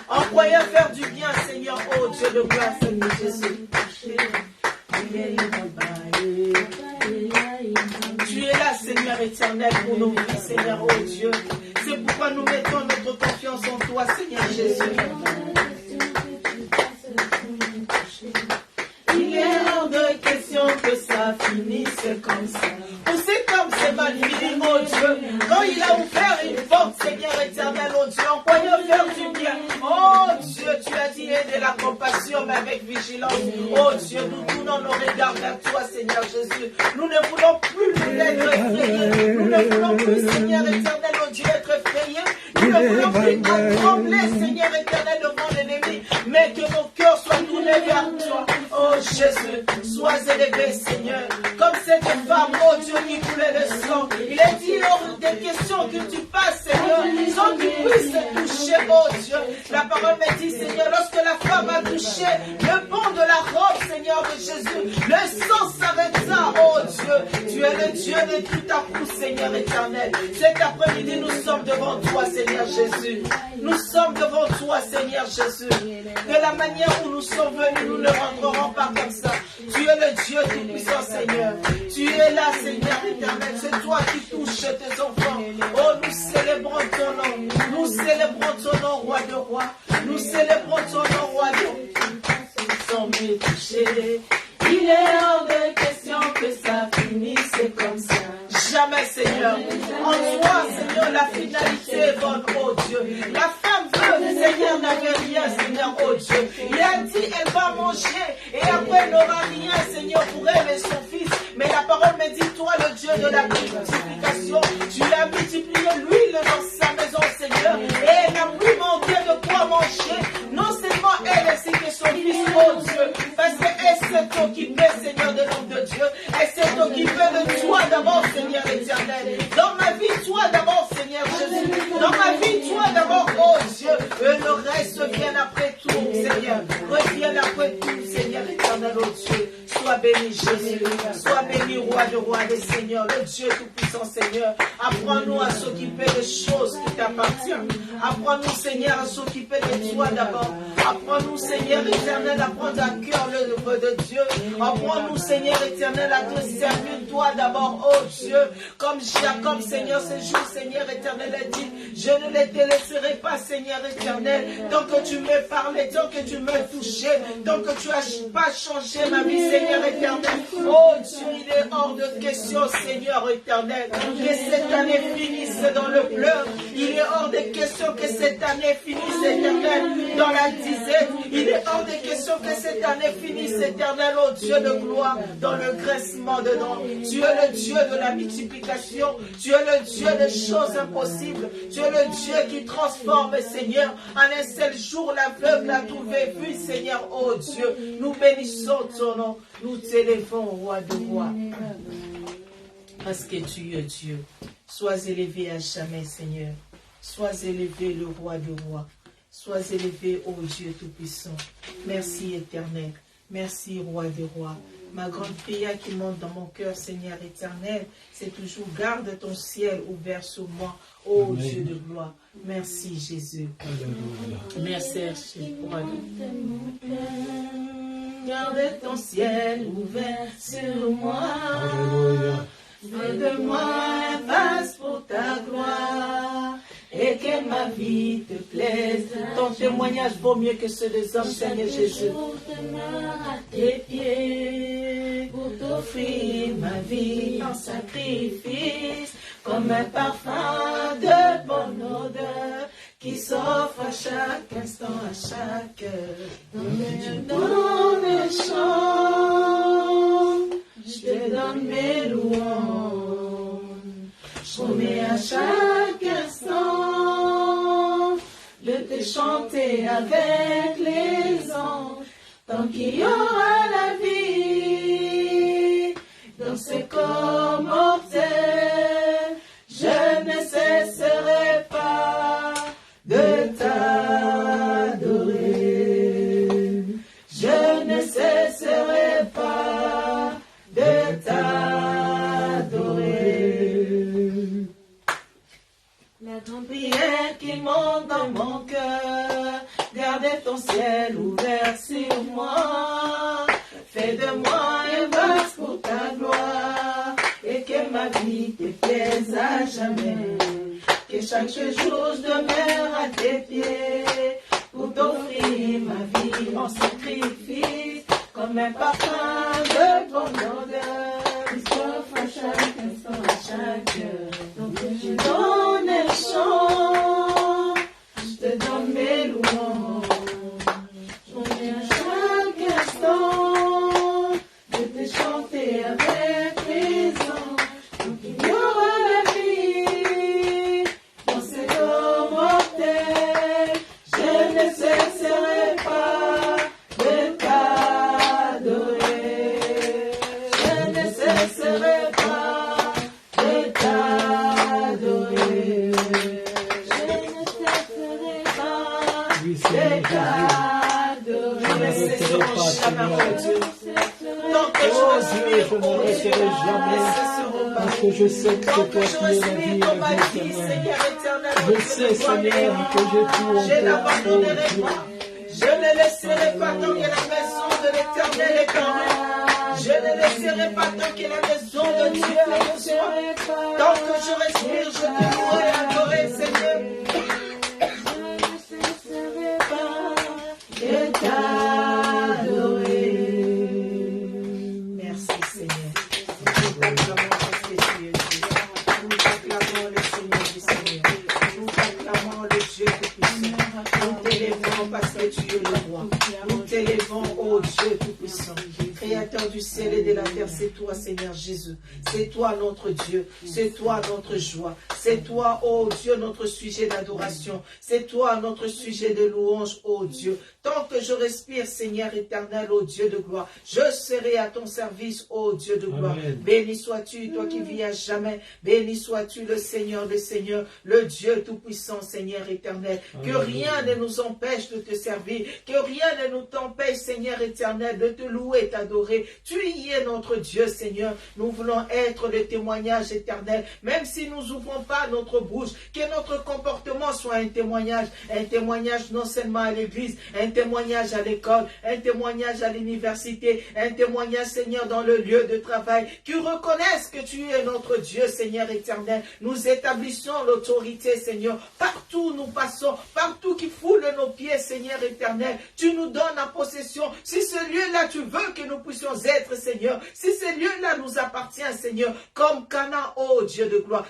En croyant faire du bien, Seigneur, oh Dieu de gloire, Seigneur Jésus. Tu es là, Seigneur éternel, pour nos vies, Seigneur, oh Dieu. C'est pourquoi nous mettons notre confiance en toi, Seigneur Jésus. Il est hors de question que ça finisse comme ça. On sait comme c'est mal fini, oh Dieu. Quand il a ouvert une porte, Seigneur éternel, oh Dieu, en croyant faire du bien. Oh Dieu, tu as dit aider la compassion, mais avec vigilance. Oh Dieu, nous tournons nos regards vers toi, Seigneur Jésus. Nous ne voulons plus être effrayés. Nous ne voulons plus, Seigneur éternel, oh Dieu, être effrayés. Nous ne voulons plus trembler, Seigneur éternel, devant l'ennemi. Mais que nos cœurs soient tournés vers toi. Oh Jésus, sois élevé, Seigneur. Comme cette femme, oh Dieu, qui coulait le sang. Il est dit hors des questions que tu passes, Seigneur, sans que tu puisses toucher, oh Dieu. La parole me dit, Seigneur, lorsque la femme a touché le banc de la robe, Seigneur de Jésus, le sang s'arrêta, oh Dieu. Tu es le Dieu de tout à coup, Seigneur éternel. Cet après-midi, nous sommes devant toi, Seigneur Jésus. Nous sommes devant toi, Seigneur Jésus. De la manière où nous sommes venus, nous ne rentrerons pas comme ça. Tu es le Dieu tout-puissant, Seigneur. Tu es là, Seigneur éternel. C'est toi qui touches tes enfants. Oh, nous célébrons ton nom. Nous célébrons ton nom, roi de rois. Nous célébrons ton nom, roi de rois. Sans me toucher. Il est hors de question que ça finisse comme ça. Jamais, Seigneur. En toi, Seigneur, la finalité est bonne, oh Dieu. La femme veuve, Seigneur, n'avait rien, Seigneur, oh Dieu. Il a dit, elle va manger et après, elle n'aura rien, Seigneur, pour elle et son fils. Mais la parole me dit, toi, le Dieu de la multiplication, tu as multiplié l'huile dans sa maison, Seigneur. Et elle n'a plus manqué de quoi manger. Non seulement elle, ainsi que son fils, oh Dieu. Parce qu'elle s'est occupée, Seigneur, de l'homme de Dieu. Elle s'est occupée de toi d'abord, Seigneur éternel. Dans ma vie, toi d'abord, Seigneur Jésus. Dans ma vie, toi d'abord, oh Dieu. Et le reste vient après tout, Seigneur. Reviens après tout, Seigneur éternel, oh Dieu. Sois béni, Jésus. Sois béni, roi de rois des seigneurs. Le Dieu tout-puissant, Seigneur. Apprends-nous à s'occuper des choses qui t'appartiennent. Apprends-nous, Seigneur, à s'occuper de toi d'abord. Apprends-nous, Seigneur éternel, à prendre à cœur l'œuvre de Dieu. Apprends-nous, Seigneur éternel, à te servir toi d'abord, oh Dieu. Comme Jacob, Seigneur, ce jour, Seigneur éternel, a dit, je ne les délaisserai pas, Seigneur éternel, tant que tu me parlais, tant que tu me touchais, tant que tu n'as pas changé ma vie, Seigneur éternel. Oh Dieu, il est hors de question, Seigneur éternel, que cette année finisse dans le pleur. Il est hors de question que cette année finisse, éternel, dans la disette. Il est hors de question que cette année finisse, éternel, oh Dieu de gloire, dans le graissement dedans. Tu es le Dieu de la multiplication. Tu es le Dieu des choses impossibles. Tu es le Dieu qui transforme, Seigneur. En un seul jour, l'aveugle a trouvé vue, Seigneur, oh Dieu. Nous bénissons ton nom. Nous t'élevons, roi de rois. Parce que tu es Dieu. Sois élevé à jamais, Seigneur. Sois élevé, le roi de rois. Sois élevé, ô Dieu Tout-Puissant. Merci, Éternel. Merci, Roi des Rois. Ma grande prière qui monte dans mon cœur, Seigneur éternel, c'est toujours garde ton ciel ouvert sur moi, ô Amen. Dieu de gloire. Merci, Jésus. Alléluia. Merci, Roi. Garde ton ciel ouvert sur moi. Alléluia. Fais de moi un vase pour ta gloire et que ma vie te plaise. Ton témoignage vaut mieux que ceux des hommes, Seigneur Jésus. À tes pieds pour t'offrir ma vie en sacrifice, comme un parfum de bonne odeur qui s'offre à chaque instant, à chaque heure. Dans mes chants, je te donne mes louanges. Je promets à chaque instant de te chanter avec les anges. Tant qu'il y aura la vie dans ce corps mortel, je ne cesserai pas de t'adorer. Je ne cesserai pas de t'adorer. La grande prière qui monte dans mon cœur, garde ton ciel ouvert sur moi. Fais de moi un vase pour ta gloire et que ma vie te plaise à jamais. Que chaque jour je demeure à tes pieds pour t'offrir ma vie en sacrifice, comme un parfum de bonne odeur qui s'offre à chaque instant, à chaque heure. Donc je donne un chant, je te donne mes louanges. Je reviens à chaque instant de te chanter avec les anges. Donc il y aura la vie dans ce corps mortel. Je ne cesserai pas de t'adorer. Je ne cesserai pas de t'adorer. Je ne cesserai pas Oui, de Seigneur t'adorer. Je ne cesserai jamais, mon Dieu. Tant que je Oh Dieu, respire, je ne oh Dieu, laisserai jamais, parce que je sais que tant c'est que toi je qui es la vie respire dans ma et la vie, vie, Seigneur. Seigneur éternel, Je sais, Seigneur, que j'ai tout en je toi, oh n'abandonnerai Dieu. pas. Je ne laisserai pas tant que la maison de l'éternel est en ruine. Je ne laisserai pas tant que la maison de Dieu est en soi. Tant que je respire, je te louerai et adorer, Seigneur. Je ne cesserai pas de t'adorer. Merci, Seigneur. Nous t'acclamons parce que tu es Dieu. Nous t'acclamons le Seigneur du Seigneur. Nous t'acclamons le Dieu Tout-Puissant. Nous t'élèvons parce que tu es le roi. Nous t'élèvons, ô Dieu Tout-Puissant. Créateur du ciel et de la terre, c'est toi, Seigneur Jésus. C'est toi notre Dieu. C'est toi notre joie. C'est toi, ô Dieu, notre sujet d'adoration. C'est toi notre sujet de louange, ô Dieu. Tant que je respire, Seigneur éternel, ô Dieu de gloire, je serai à ton service, ô Dieu de gloire. Amen. Béni sois-tu, toi qui vis à jamais. Béni sois-tu, le Seigneur des Seigneurs, le Dieu tout-puissant, Seigneur éternel. Que Amen. rien ne nous empêche de te servir. Que rien ne nous empêche, Seigneur éternel, de te louer et t'adorer. Tu y es notre Dieu, Seigneur. Nous voulons être le témoignage éternel. Même si nous n'ouvrons pas notre bouche, que notre comportement soit un témoignage. Un témoignage non seulement à l'église, un témoignage à l'école, un témoignage à l'université, un témoignage, Seigneur, dans le lieu de travail, qui reconnaissent que tu es notre Dieu, Seigneur éternel. Nous établissons l'autorité, Seigneur. Partout nous passons, partout qui foule nos pieds, Seigneur éternel, tu nous donnes en possession. Si ce lieu-là, tu veux que nous puissions être, Seigneur, si ce lieu-là nous appartient, Seigneur, comme Canaan, ô Dieu de gloire.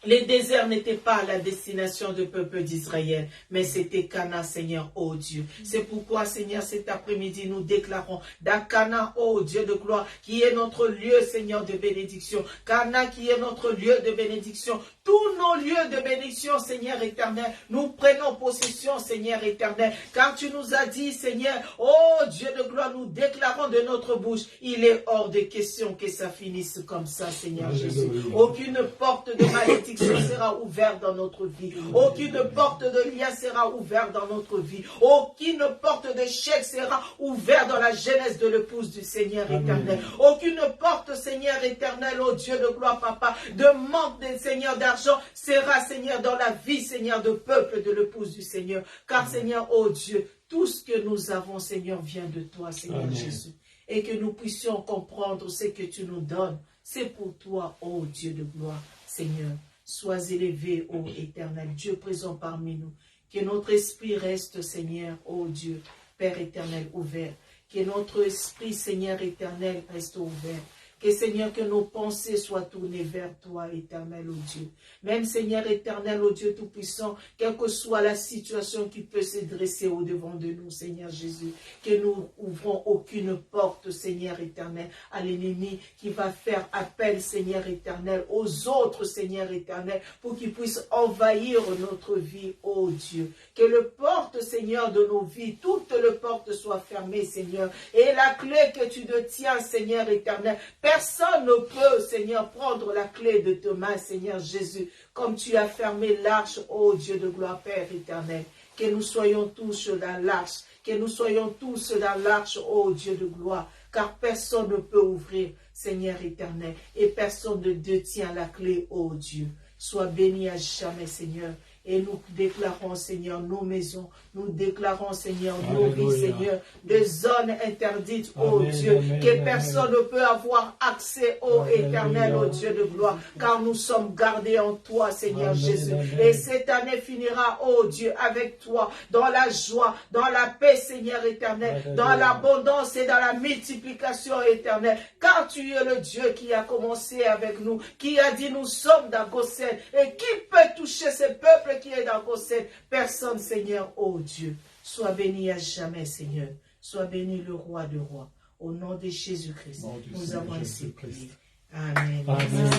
Les déserts n'étaient pas la destination du peuple d'Israël, mais c'était Canaan, Seigneur, ô Dieu. C'est pourquoi, Seigneur, cet après-midi, nous déclarons dans Canaan, ô Dieu de gloire, qui est notre lieu, Seigneur, de bénédiction. Canaan qui est notre lieu de bénédiction. Tous nos lieux de bénédiction, Seigneur éternel, nous prenons possession, Seigneur éternel, car tu nous as dit, Seigneur, ô Dieu de gloire, nous déclarons de notre bouche, il est hors de question que ça finisse comme ça, Seigneur Jésus. Aucune porte de malédiction malédiction sera ouverte dans notre vie. Aucune porte de lien sera ouverte dans notre vie. Aucune porte d'échec sera ouverte dans la jeunesse de l'épouse du Seigneur éternel. Aucune porte, Seigneur éternel, ô Dieu de gloire, Papa, de manque, Seigneur, d'argent sera, Seigneur, dans la vie, Seigneur, de peuple de l'épouse du Seigneur. Car, Seigneur, ô Dieu, tout ce que nous avons, Seigneur, vient de toi, Seigneur Jésus. Et que nous puissions comprendre ce que tu nous donnes. C'est pour toi, ô Dieu de gloire, Seigneur. Sois élevé, ô éternel, Dieu présent parmi nous. Que notre esprit reste, Seigneur, ô Dieu, Père éternel, ouvert. Que notre esprit, Seigneur éternel, reste ouvert. Que, Seigneur, que nos pensées soient tournées vers toi, éternel, ô Dieu. Même, Seigneur éternel, ô Dieu tout-puissant, quelle que soit la situation qui peut se dresser au-devant de nous, Seigneur Jésus, que nous ouvrons aucune porte, Seigneur éternel, à l'ennemi qui va faire appel, Seigneur éternel, aux autres, Seigneur éternel, pour qu'ils puissent envahir notre vie, ô Dieu. Que le porte, Seigneur, de nos vies, toutes les portes soient fermées, Seigneur. Et la clé que tu détiens, Seigneur éternel, personne ne peut, Seigneur, prendre la clé de tes mains, Seigneur Jésus, comme tu as fermé l'arche, ô Dieu de gloire, Père éternel. Que nous soyons tous dans l'arche, que nous soyons tous dans l'arche, ô Dieu de gloire, car personne ne peut ouvrir, Seigneur éternel, et personne ne détient la clé, ô Dieu. Sois béni à jamais, Seigneur. Et nous déclarons, Seigneur, nos maisons. Nous déclarons, Seigneur, nos vies, Seigneur, des zones interdites, ô Dieu, que personne ne peut avoir accès, ô éternel, ô Dieu de gloire, car nous sommes gardés en toi, Seigneur Jésus. Et cette année finira, ô Dieu, avec toi, dans la joie, dans la paix, Seigneur éternel, dans l'abondance et dans la multiplication éternelle, car tu es le Dieu qui a commencé avec nous, qui a dit nous sommes dans Goshen, et qui peut toucher ce peuple qui est dans Goshen? Personne, Seigneur, ô Dieu. Sois béni à jamais, Seigneur. Sois béni le roi de rois. Au nom de Jésus-Christ, nous avons ainsi prié. Amen. Amen.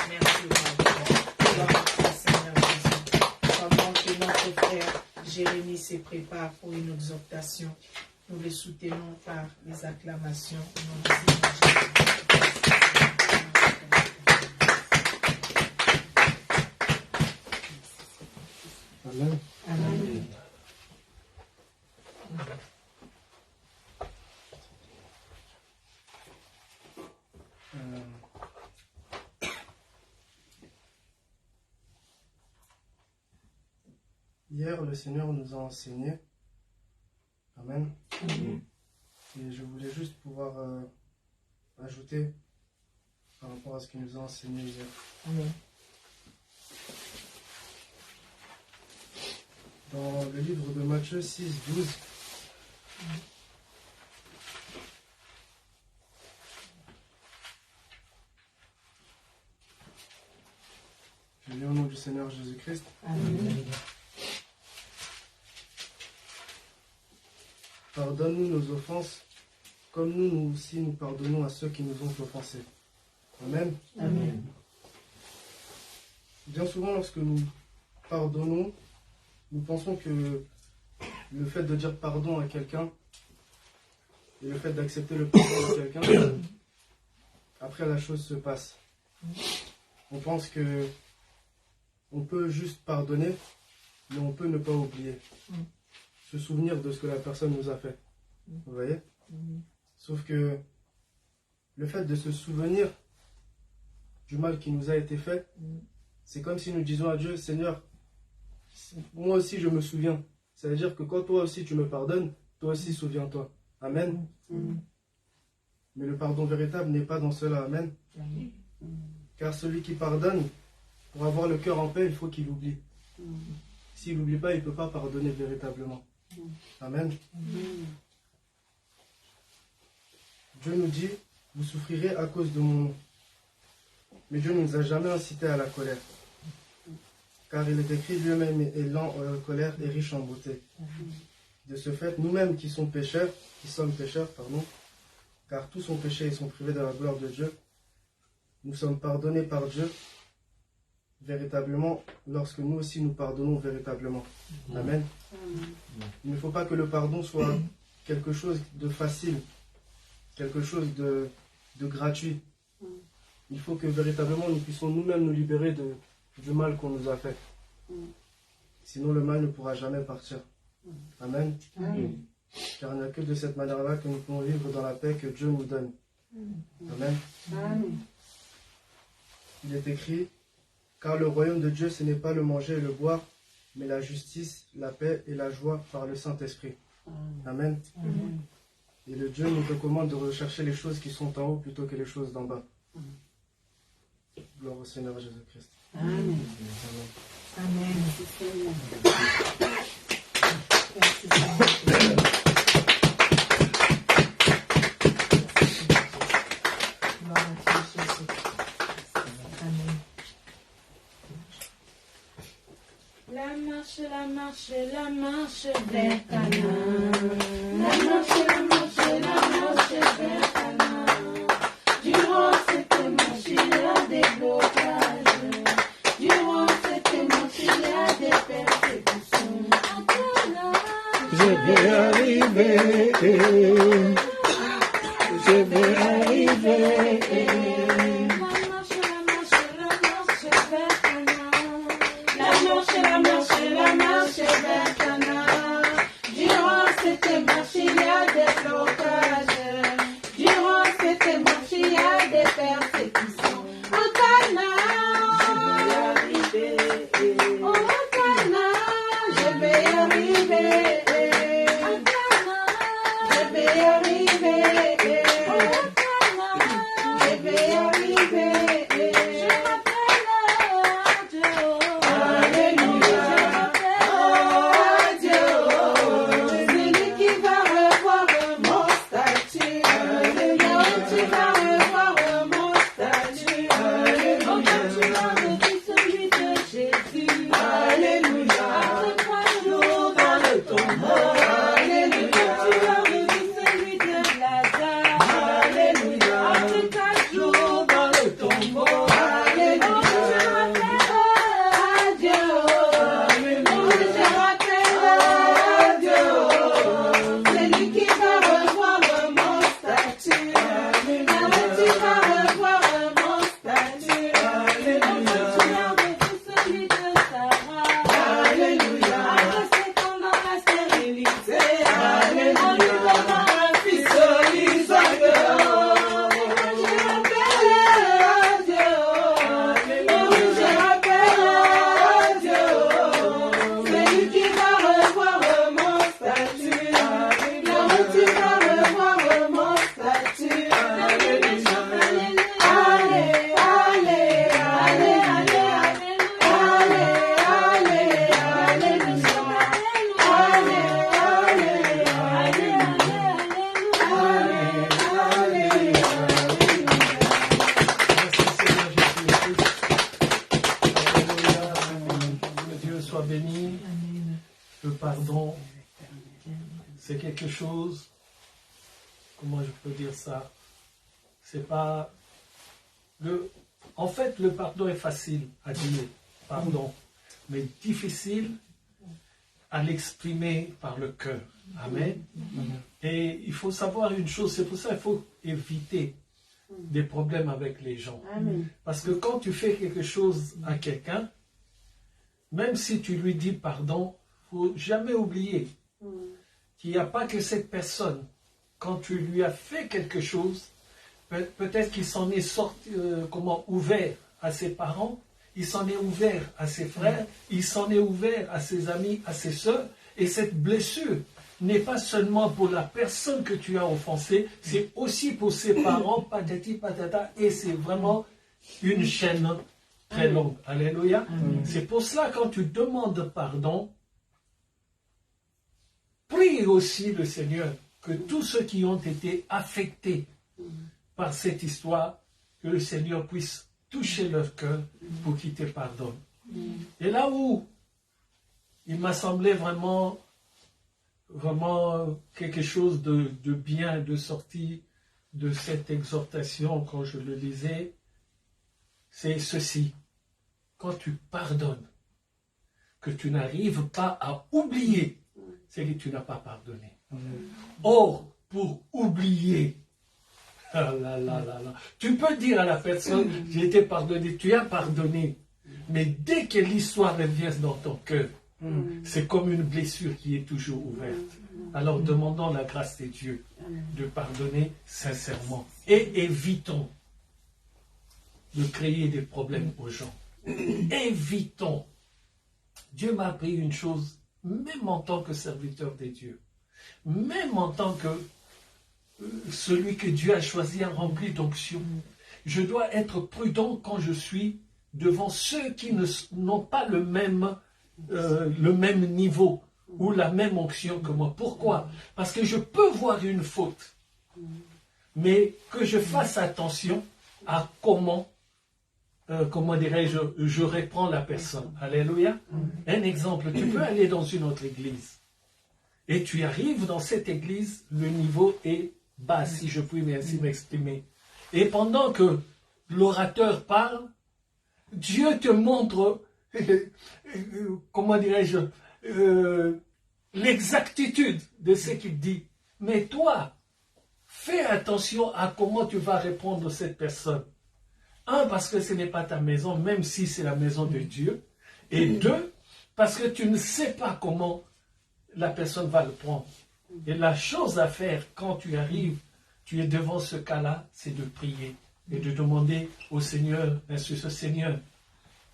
Merci, Seigneur Jésus. Pendant que notre frère Jérémie se prépare pour une exhortation, nous le soutenons par les acclamations. Au nom de Jésus. Amen. Amen. Hier, le Seigneur nous a enseigné. Amen. Et je voulais juste pouvoir ajouter par rapport à ce qu'il nous a enseigné hier. Amen. Dans le livre de Matthieu 6, 12, je lis au nom du Seigneur Jésus-Christ. Amen. Pardonne-nous nos offenses, comme nous aussi nous pardonnons à ceux qui nous ont offensés. Amen. Amen. Bien souvent, lorsque nous pardonnons, nous pensons que le fait de dire pardon à quelqu'un et le fait d'accepter le pardon de quelqu'un, après la chose se passe. On pense que on peut juste pardonner, mais on peut ne pas oublier. Se souvenir de ce que la personne nous a fait. Vous voyez? Sauf que le fait de se souvenir du mal qui nous a été fait, c'est comme si nous disions à Dieu, Seigneur, moi aussi je me souviens. Ça veut dire que quand toi aussi tu me pardonnes, toi aussi souviens-toi. Amen. Mais le pardon véritable n'est pas dans cela. Amen. Car celui qui pardonne, pour avoir le cœur en paix, il faut qu'il oublie. S'il n'oublie pas, il ne peut pas pardonner véritablement. Amen. Dieu nous dit, vous souffrirez à cause de mon nom. Mais Dieu ne nous a jamais incités à la colère. Car il est écrit, lui-même est lent en colère et riche en beauté. De ce fait, nous-mêmes qui sommes pécheurs, car tous sont péchés et sont privés de la gloire de Dieu, nous sommes pardonnés par Dieu véritablement lorsque nous aussi nous pardonnons véritablement. Amen. Il ne faut pas que le pardon soit quelque chose de facile, quelque chose de gratuit. il faut que véritablement nous puissions nous-mêmes nous libérer du mal qu'on nous a fait. Sinon, le mal ne pourra jamais partir. Amen. Car il n'y a que de cette manière-là que nous pouvons vivre dans la paix que Dieu nous donne. Amen. Il est écrit, car le royaume de Dieu, ce n'est pas le manger et le boire, mais la justice, la paix et la joie par le Saint-Esprit. Amen. Et le Dieu nous recommande de rechercher les choses qui sont en haut plutôt que les choses d'en bas. Gloire au Seigneur Jésus-Christ. Amen. Amen. La marche vers Canaan. La marche vers Canaan. Durant cette marche, il y a des blocages. Durant cette marche, il y a des persécutions. Je vais arriver. Je vais arriver. La marche vers Canaan. Durant cette marche, il y a des blocages. Durant cette marche, il y a des persécutions. Au Canaan, je vais arriver. Je vais arriver. Je vais arriver. Je m'appelle Dieu. Alléluia. Dieu. C'est lui qui va revoir mon statut. Alléluia. Tu vas revoir mon statut. Alléluia. Tu as revu celui de Jésus. Alléluia. Après 3 jours dans le tombeau. Alléluia. Tu as revu celui de Lazare. Alléluia. Après 4 jours dans le tombeau. Alléluia. Je rappelle à Dieu. Je rappelle à Dieu. C'est lui qui va revoir mon statut. Alléluia. Tu vas revoir mon statut. Alléluia. Tu as revu celui de Sarah. Alléluia. Après 7 ans dans la stérilité. Alléluia. En lui donnant un fils Isaac. Je rappelle à Dieu. Je rappelle à Dieu. C'est lui qui va revoir mon statut. Tu vas revoir mon statut. Alléluia. Allez, allez, allez, allez, Merci Seigneur Jésus-Christ. Alléluia. Que Dieu soit béni. Le pardon, c'est quelque chose, comment je peux dire ça? C'est pas... En fait, le pardon est facile à dire, pardon, mais difficile à l'exprimer par le cœur. Amen. Et il faut savoir une chose, c'est pour ça qu'il faut éviter des problèmes avec les gens. Parce que quand tu fais quelque chose à quelqu'un, même si tu lui dis pardon, il ne faut jamais oublier qu'il n'y a pas que cette personne. Quand tu lui as fait quelque chose, peut-être qu'il s'en est sorti, ouvert à ses parents, il s'en est ouvert à ses frères, il s'en est ouvert à ses amis, à ses soeurs, et cette blessure n'est pas seulement pour la personne que tu as offensée, c'est aussi pour ses parents, patati patata, et c'est vraiment une chaîne très longue. Alléluia. C'est pour cela, quand tu demandes pardon, prie aussi le Seigneur que tous ceux qui ont été affectés par cette histoire, que le Seigneur puisse toucher leur cœur pour qu'ils te pardonnent. Et là où il m'a semblé vraiment quelque chose de bien, de sorti de cette exhortation quand je le lisais, c'est ceci. Quand tu pardonnes, que tu n'arrives pas à oublier, c'est que tu n'as pas pardonné. Or, pour oublier, Ah là là là là. Tu peux dire à la personne, j'ai été pardonné, tu as pardonné. Mais dès que l'histoire revient dans ton cœur, c'est comme une blessure qui est toujours ouverte. Alors demandons la grâce de Dieu de pardonner sincèrement. Et évitons de créer des problèmes aux gens. Évitons. Dieu m'a appris une chose, même en tant que serviteur de Dieu, même en tant que celui que Dieu a choisi, a rempli d'onction. Je dois être prudent quand je suis devant ceux qui n'ont pas le même niveau ou la même onction que moi. Pourquoi? Parce que je peux voir une faute, mais que je fasse attention à comment dirais-je, je reprends la personne. Alléluia. Un exemple, tu peux aller dans une autre église et tu arrives dans cette église, le niveau est bas, si je puis ainsi m'exprimer. Et pendant que l'orateur parle, Dieu te montre, comment dirais-je, l'exactitude de ce qu'il dit. Mais toi, fais attention à comment tu vas répondre à cette personne. Un, parce que ce n'est pas ta maison, même si c'est la maison de Dieu. Et deux, parce que tu ne sais pas comment la personne va le prendre. Et la chose à faire quand tu arrives, tu es devant ce cas-là, c'est de prier et de demander au Seigneur, ainsi ce Seigneur,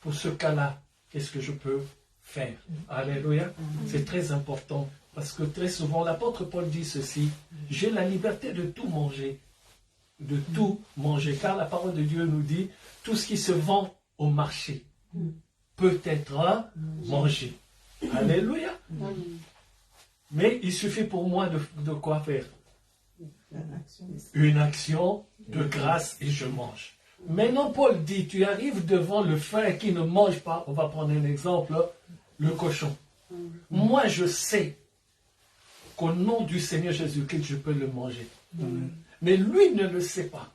pour ce cas-là, qu'est-ce que je peux faire? Alléluia. C'est très important parce que très souvent, l'apôtre Paul dit ceci, j'ai la liberté de tout manger. De tout manger, car la parole de Dieu nous dit, tout ce qui se vend au marché peut être mangé. Alléluia. Mais il suffit pour moi de quoi faire? Une action de grâce et je mange. Maintenant, Paul dit, tu arrives devant le frère qui ne mange pas, on va prendre un exemple, le cochon. Moi, je sais qu'au nom du Seigneur Jésus-Christ, je peux le manger. Mais lui ne le sait pas.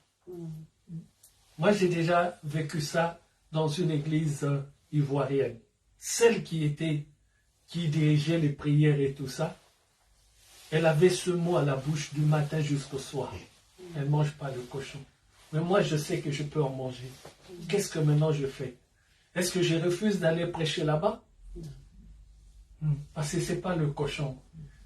Moi, j'ai déjà vécu ça dans une église ivoirienne. Celle qui dirigeait les prières et tout ça, elle avait ce mot à la bouche du matin jusqu'au soir. Elle ne mange pas le cochon. Mais moi, je sais que je peux en manger. Qu'est-ce que maintenant je fais? Est-ce que je refuse d'aller prêcher là-bas? Parce que ce n'est pas le cochon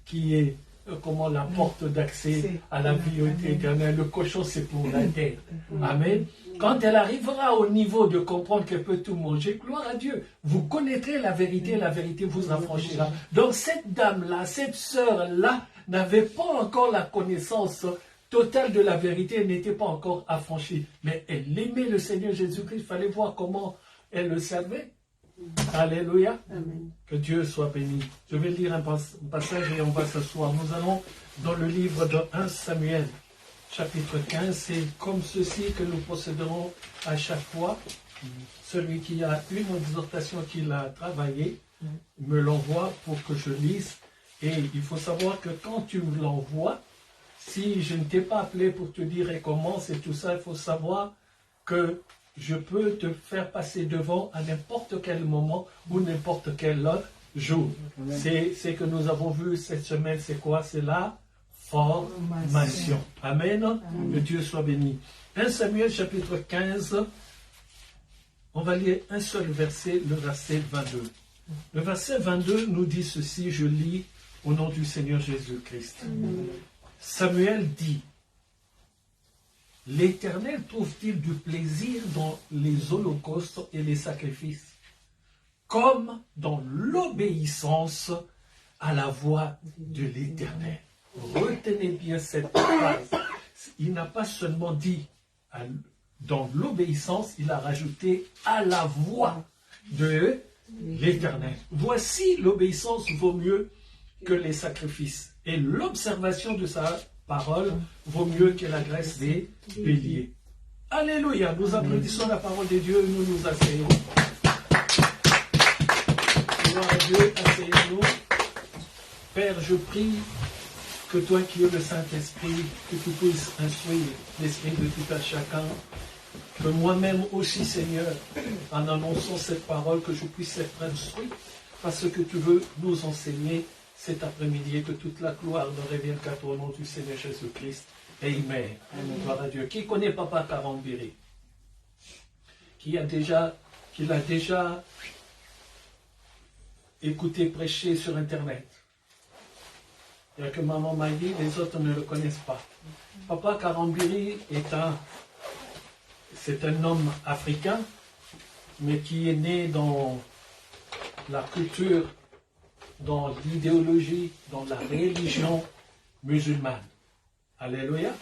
qui est comment la porte d'accès à la vie éternelle. Le cochon, c'est pour la terre. Amen. Quand elle arrivera au niveau de comprendre qu'elle peut tout manger, gloire à Dieu. Vous connaîtrez la vérité vous affranchira. Donc cette dame-là, cette sœur-là, n'avait pas encore la connaissance totale de la vérité, elle n'était pas encore affranchie. Mais elle aimait le Seigneur Jésus-Christ, il fallait voir comment elle le servait. Alléluia. Amen. Que Dieu soit béni. Je vais lire un passage et on va s'asseoir. Nous allons dans le livre de 1 Samuel, chapitre 15. C'est comme ceci que nous procéderons à chaque fois. Celui qui a une exhortation qu'il a travaillée me l'envoie pour que je lise. Et il faut savoir que quand tu me l'envoies, si je ne t'ai pas appelé pour te dire et commence et tout ça, il faut savoir que je peux te faire passer devant à n'importe quel moment ou n'importe quel jour. C'est ce que nous avons vu cette semaine, c'est quoi? C'est la formation. Amen. Amen. Que Dieu soit béni. 1 Samuel chapitre 15, on va lire un seul verset, le verset 22. Le verset 22 nous dit ceci, je lis au nom du Seigneur Jésus-Christ. Samuel dit, l'Éternel trouve-t-il du plaisir dans les holocaustes et les sacrifices, comme dans l'obéissance à la voix de l'Éternel? Retenez bien cette phrase. Il n'a pas seulement dit dans l'obéissance, il a rajouté à la voix de l'Éternel. Voici, l'obéissance vaut mieux que les sacrifices. Et l'observation de sa parole vaut mieux que la graisse des béliers. Alléluia. Nous applaudissons la parole de Dieu et nous nous asseyons. Gloire à Dieu, asseyons-nous. Père, je prie que toi qui es le Saint-Esprit, que tu puisses instruire l'esprit de tout à chacun. Que moi-même aussi, Seigneur, en annonçant cette parole, que je puisse être instruit parce que tu veux nous enseigner cet après-midi et que toute la gloire ne revienne qu'à toi au nom du Seigneur Jésus-Christ. Amen. Gloire à Dieu. Qui connaît Papa Karambiri? Qui l'a déjà écouté prêcher sur Internet? Il n'y a que maman m'a dit, les autres ne le connaissent pas. Papa Karambiri c'est un homme africain, mais qui est né dans la culture, dans l'idéologie, dans la religion musulmane. Alléluia.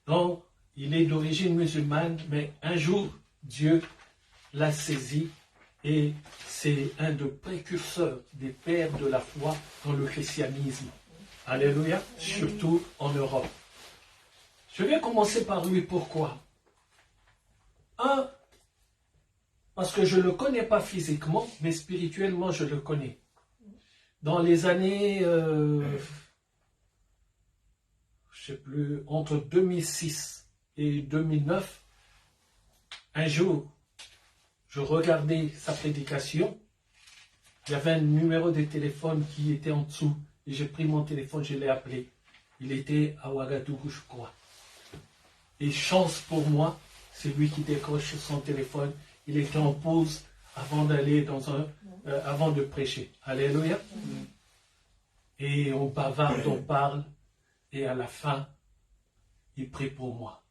Donc, il est d'origine musulmane, mais un jour, Dieu l'a saisi et c'est un des précurseurs des pères de la foi dans le christianisme. Alléluia. Surtout en Europe. Je vais commencer par lui. Pourquoi? Parce que je ne le connais pas physiquement, mais spirituellement, je le connais. Dans les années, je ne sais plus, entre 2006 et 2009, un jour, je regardais sa prédication. Il y avait un numéro de téléphone qui était en dessous. Et j'ai pris mon téléphone, je l'ai appelé. Il était à Ouagadougou, je crois. Et chance pour moi, c'est lui qui décroche son téléphone. Il était en pause avant d'aller avant de prêcher. Alléluia. Et on bavarde, on parle. Et à la fin, il prie pour moi.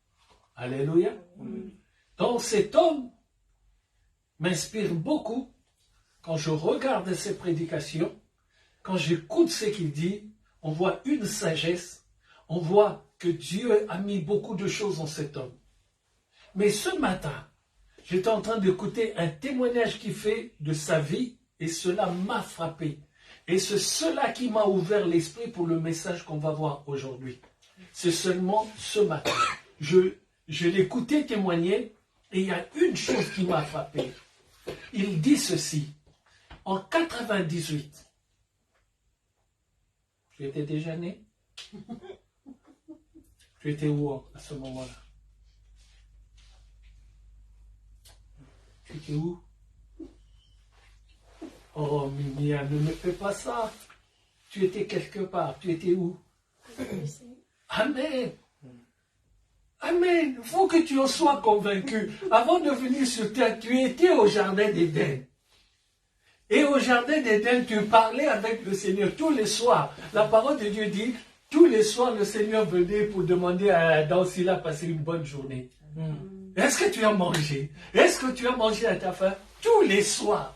Alléluia. Donc cet homme m'inspire beaucoup quand je regarde ses prédications, quand j'écoute ce qu'il dit, on voit une sagesse, on voit que Dieu a mis beaucoup de choses en cet homme. Mais ce matin, j'étais en train d'écouter un témoignage qu'il fait de sa vie et cela m'a frappé. Et c'est cela qui m'a ouvert l'esprit pour le message qu'on va voir aujourd'hui. C'est seulement ce matin. Je l'écoutais témoigner et il y a une chose qui m'a frappé. Il dit ceci. En 98, tu étais déjà né? Tu étais où à ce moment-là? Tu étais où? Oh, Mimia, ne me fais pas ça. Tu étais quelque part. Tu étais où? Amen. Amen. Il faut que tu en sois convaincu. Avant de venir sur terre, tu étais au jardin d'Éden. Et au jardin d'Éden, tu parlais avec le Seigneur tous les soirs. La parole de Dieu dit, tous les soirs, le Seigneur venait pour demander à Adam s'il a passé une bonne journée. Est-ce que tu as mangé? Est-ce que tu as mangé à ta faim? Tous les soirs.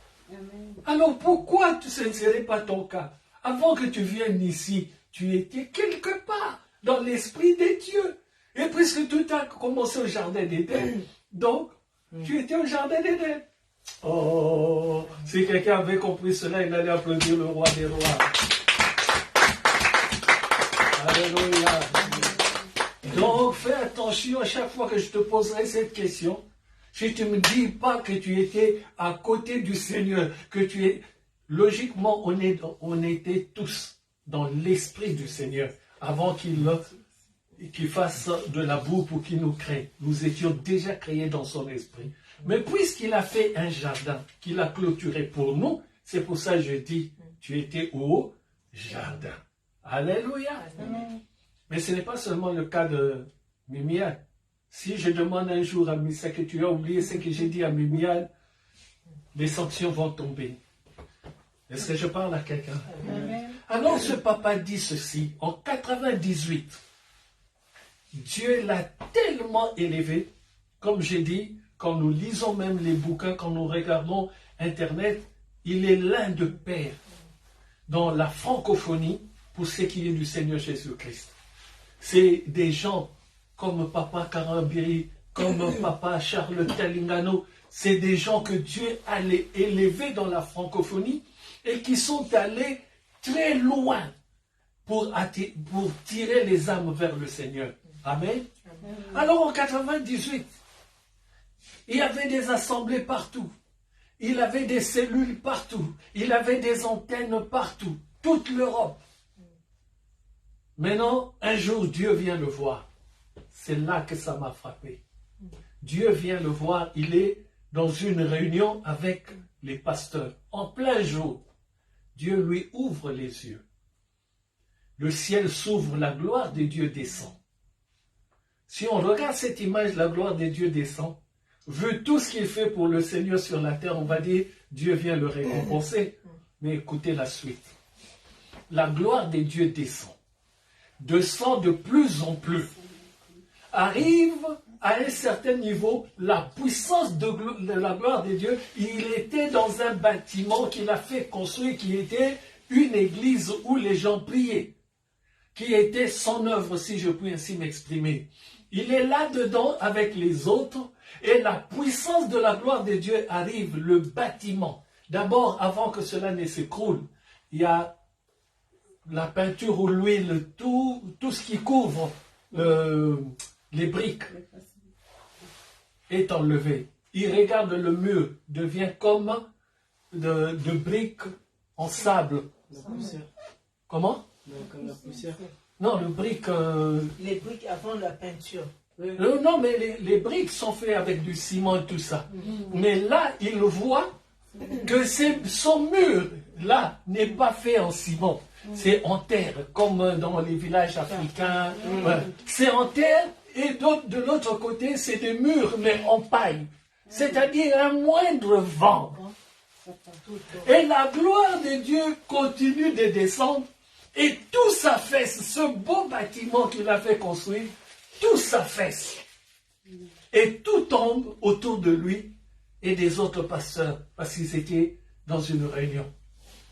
Alors pourquoi ce ne serait pas ton cas? Avant que tu viennes ici, tu étais quelque part dans l'esprit de Dieu. Et puisque tout a commencé au jardin d'Éden, donc tu étais au jardin d'Éden. Oh, si quelqu'un avait compris cela, il allait applaudir le roi des rois. Alléluia. Donc fais attention à chaque fois que je te poserai cette question. Si tu ne me dis pas que tu étais à côté du Seigneur, que tu es... Logiquement, on était tous dans l'esprit du Seigneur avant qu'il fasse de la boue pour qu'il nous crée. Nous étions déjà créés dans son esprit. Mais puisqu'il a fait un jardin, qu'il a clôturé pour nous, c'est pour ça que je dis, tu étais au jardin. Alléluia. Mais ce n'est pas seulement le cas de Mimian. Si je demande un jour à Missa que tu as oublié ce que j'ai dit à Mimian, les sanctions vont tomber. Est-ce que je parle à quelqu'un? Alors ce papa dit ceci, en 98, Dieu l'a tellement élevé, comme j'ai dit, quand nous lisons même les bouquins, quand nous regardons Internet, il est l'un de pères dans la francophonie pour ce qui est du Seigneur Jésus-Christ. C'est des gens comme Papa Karambiri, comme Papa Charles Talingano, c'est des gens que Dieu a élevés dans la francophonie et qui sont allés très loin pour tirer les âmes vers le Seigneur. Amen. Alors en 98, il y avait des assemblées partout. Il avait des cellules partout. Il avait des antennes partout. Toute l'Europe. Maintenant, un jour, Dieu vient le voir. C'est là que ça m'a frappé. Dieu vient le voir. Il est dans une réunion avec les pasteurs. En plein jour, Dieu lui ouvre les yeux. Le ciel s'ouvre, la gloire de Dieu descend. Si on regarde cette image, la gloire de Dieu descend. Vu tout ce qu'il fait pour le Seigneur sur la terre, on va dire, Dieu vient le récompenser. Mais écoutez la suite. La gloire de Dieu descend de plus en plus. Arrive à un certain niveau, la puissance de la gloire de Dieu. Il était dans un bâtiment qu'il a fait construire, qui était une église où les gens priaient, qui était son œuvre, si je puis ainsi m'exprimer. Il est là-dedans avec les autres, et la puissance de la gloire de Dieu arrive, le bâtiment. D'abord, avant que cela ne s'écroule, il y a la peinture ou l'huile, tout ce qui couvre les briques est enlevé. Il regarde le mur, devient comme de briques en sable. La poussière. Comment? Comme la poussière. Non, le brique... Les briques avant la peinture. non, mais les briques sont faites avec du ciment et tout ça. Mais là, il voit que son mur, là, n'est pas fait en ciment. C'est en terre, comme dans les villages africains. Ouais. C'est en terre, et de l'autre côté, c'est des murs, mais en paille. C'est-à-dire un moindre vent. Et la gloire de Dieu continue de descendre, et tout s'affaisse, ce beau bâtiment qu'il a fait construire, tout s'affaisse. Et tout tombe autour de lui et des autres pasteurs, parce qu'ils étaient dans une réunion.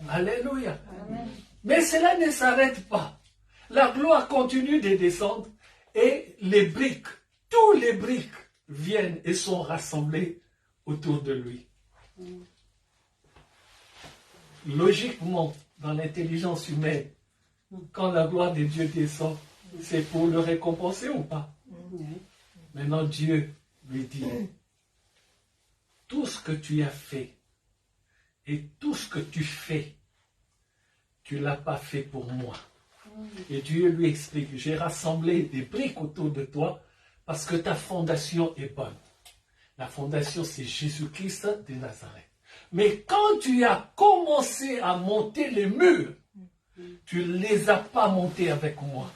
Alléluia. Amen. Mais cela ne s'arrête pas. La gloire continue de descendre et les briques, tous les briques viennent et sont rassemblés autour de lui. Logiquement, dans l'intelligence humaine, quand la gloire de Dieu descend, c'est pour le récompenser ou pas? Maintenant, Dieu lui dit, tout ce que tu as fait et tout ce que tu fais, tu ne l'as pas fait pour moi. Et Dieu lui explique, j'ai rassemblé des briques autour de toi parce que ta fondation est bonne. La fondation, c'est Jésus-Christ de Nazareth. Mais quand tu as commencé à monter les murs, tu ne les as pas montés avec moi.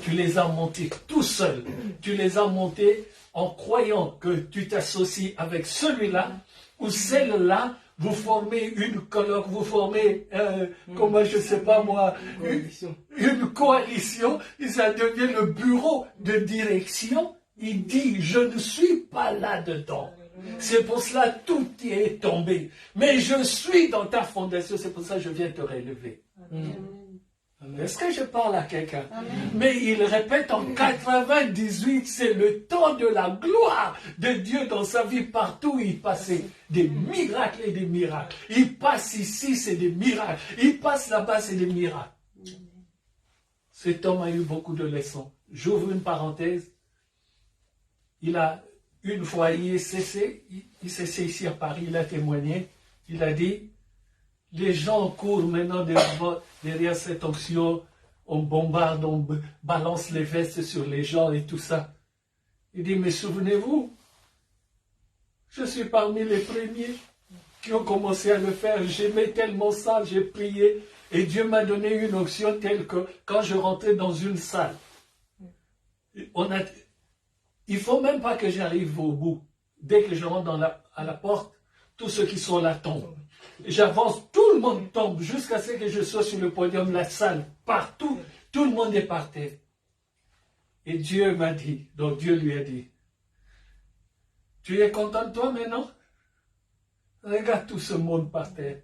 Tu les as montés tout seul. Tu les as montés en croyant que tu t'associes avec celui-là ou celle-là. Vous formez une colloque, vous formez, comment je sais pas moi, une coalition, et ça devient le bureau de direction. Il dit, je ne suis pas là-dedans. C'est pour cela tout est tombé. Mais je suis dans ta fondation, c'est pour ça que je viens te relever. Est-ce que je parle à quelqu'un? Mais il répète en 98, c'est le temps de la gloire de Dieu dans sa vie. Partout où il passait, des miracles et des miracles. Il passe ici, c'est des miracles. Il passe là-bas, c'est des miracles. Cet homme a eu beaucoup de leçons. J'ouvre une parenthèse. Il a, une fois, il s'est ici à Paris, il a témoigné. Il a dit, les gens courent maintenant derrière cette onction, on bombarde, on balance les vestes sur les gens et tout ça. Il dit, mais souvenez-vous, je suis parmi les premiers qui ont commencé à le faire. J'aimais tellement ça, j'ai prié et Dieu m'a donné une onction telle que quand je rentrais dans une salle, il ne faut même pas que j'arrive au bout. Dès que je rentre à la porte, tous ceux qui sont là tombent. J'avance, tout le monde tombe jusqu'à ce que je sois sur le podium, la salle, partout, tout le monde est par terre. Et Dieu m'a dit, donc Dieu lui a dit, tu es content de toi maintenant? Regarde tout ce monde par terre.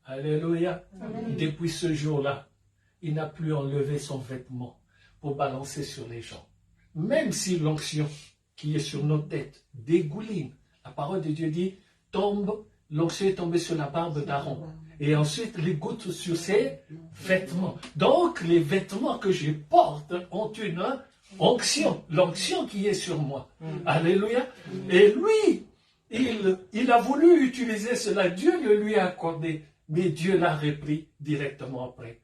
Alléluia. Amen. Depuis ce jour-là, il n'a plus enlevé son vêtement pour balancer sur les gens. Même si l'onction qui est sur nos têtes dégouline, la parole de Dieu dit, tombe, l'onction est tombée sur la barbe d'Aaron. Et ensuite, les gouttes sur ses vêtements. Donc, les vêtements que je porte ont une onction. L'onction qui est sur moi. Alléluia. Et lui, il a voulu utiliser cela. Dieu le lui a accordé. Mais Dieu l'a repris directement après.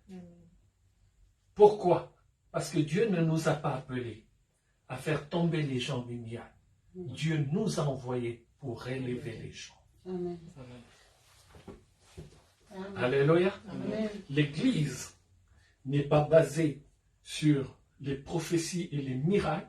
Pourquoi? Parce que Dieu ne nous a pas appelés à faire tomber les gens lumière. Dieu nous a envoyés pour relever les gens. Amen. Alléluia. Amen. L'Église n'est pas basée sur les prophéties et les miracles.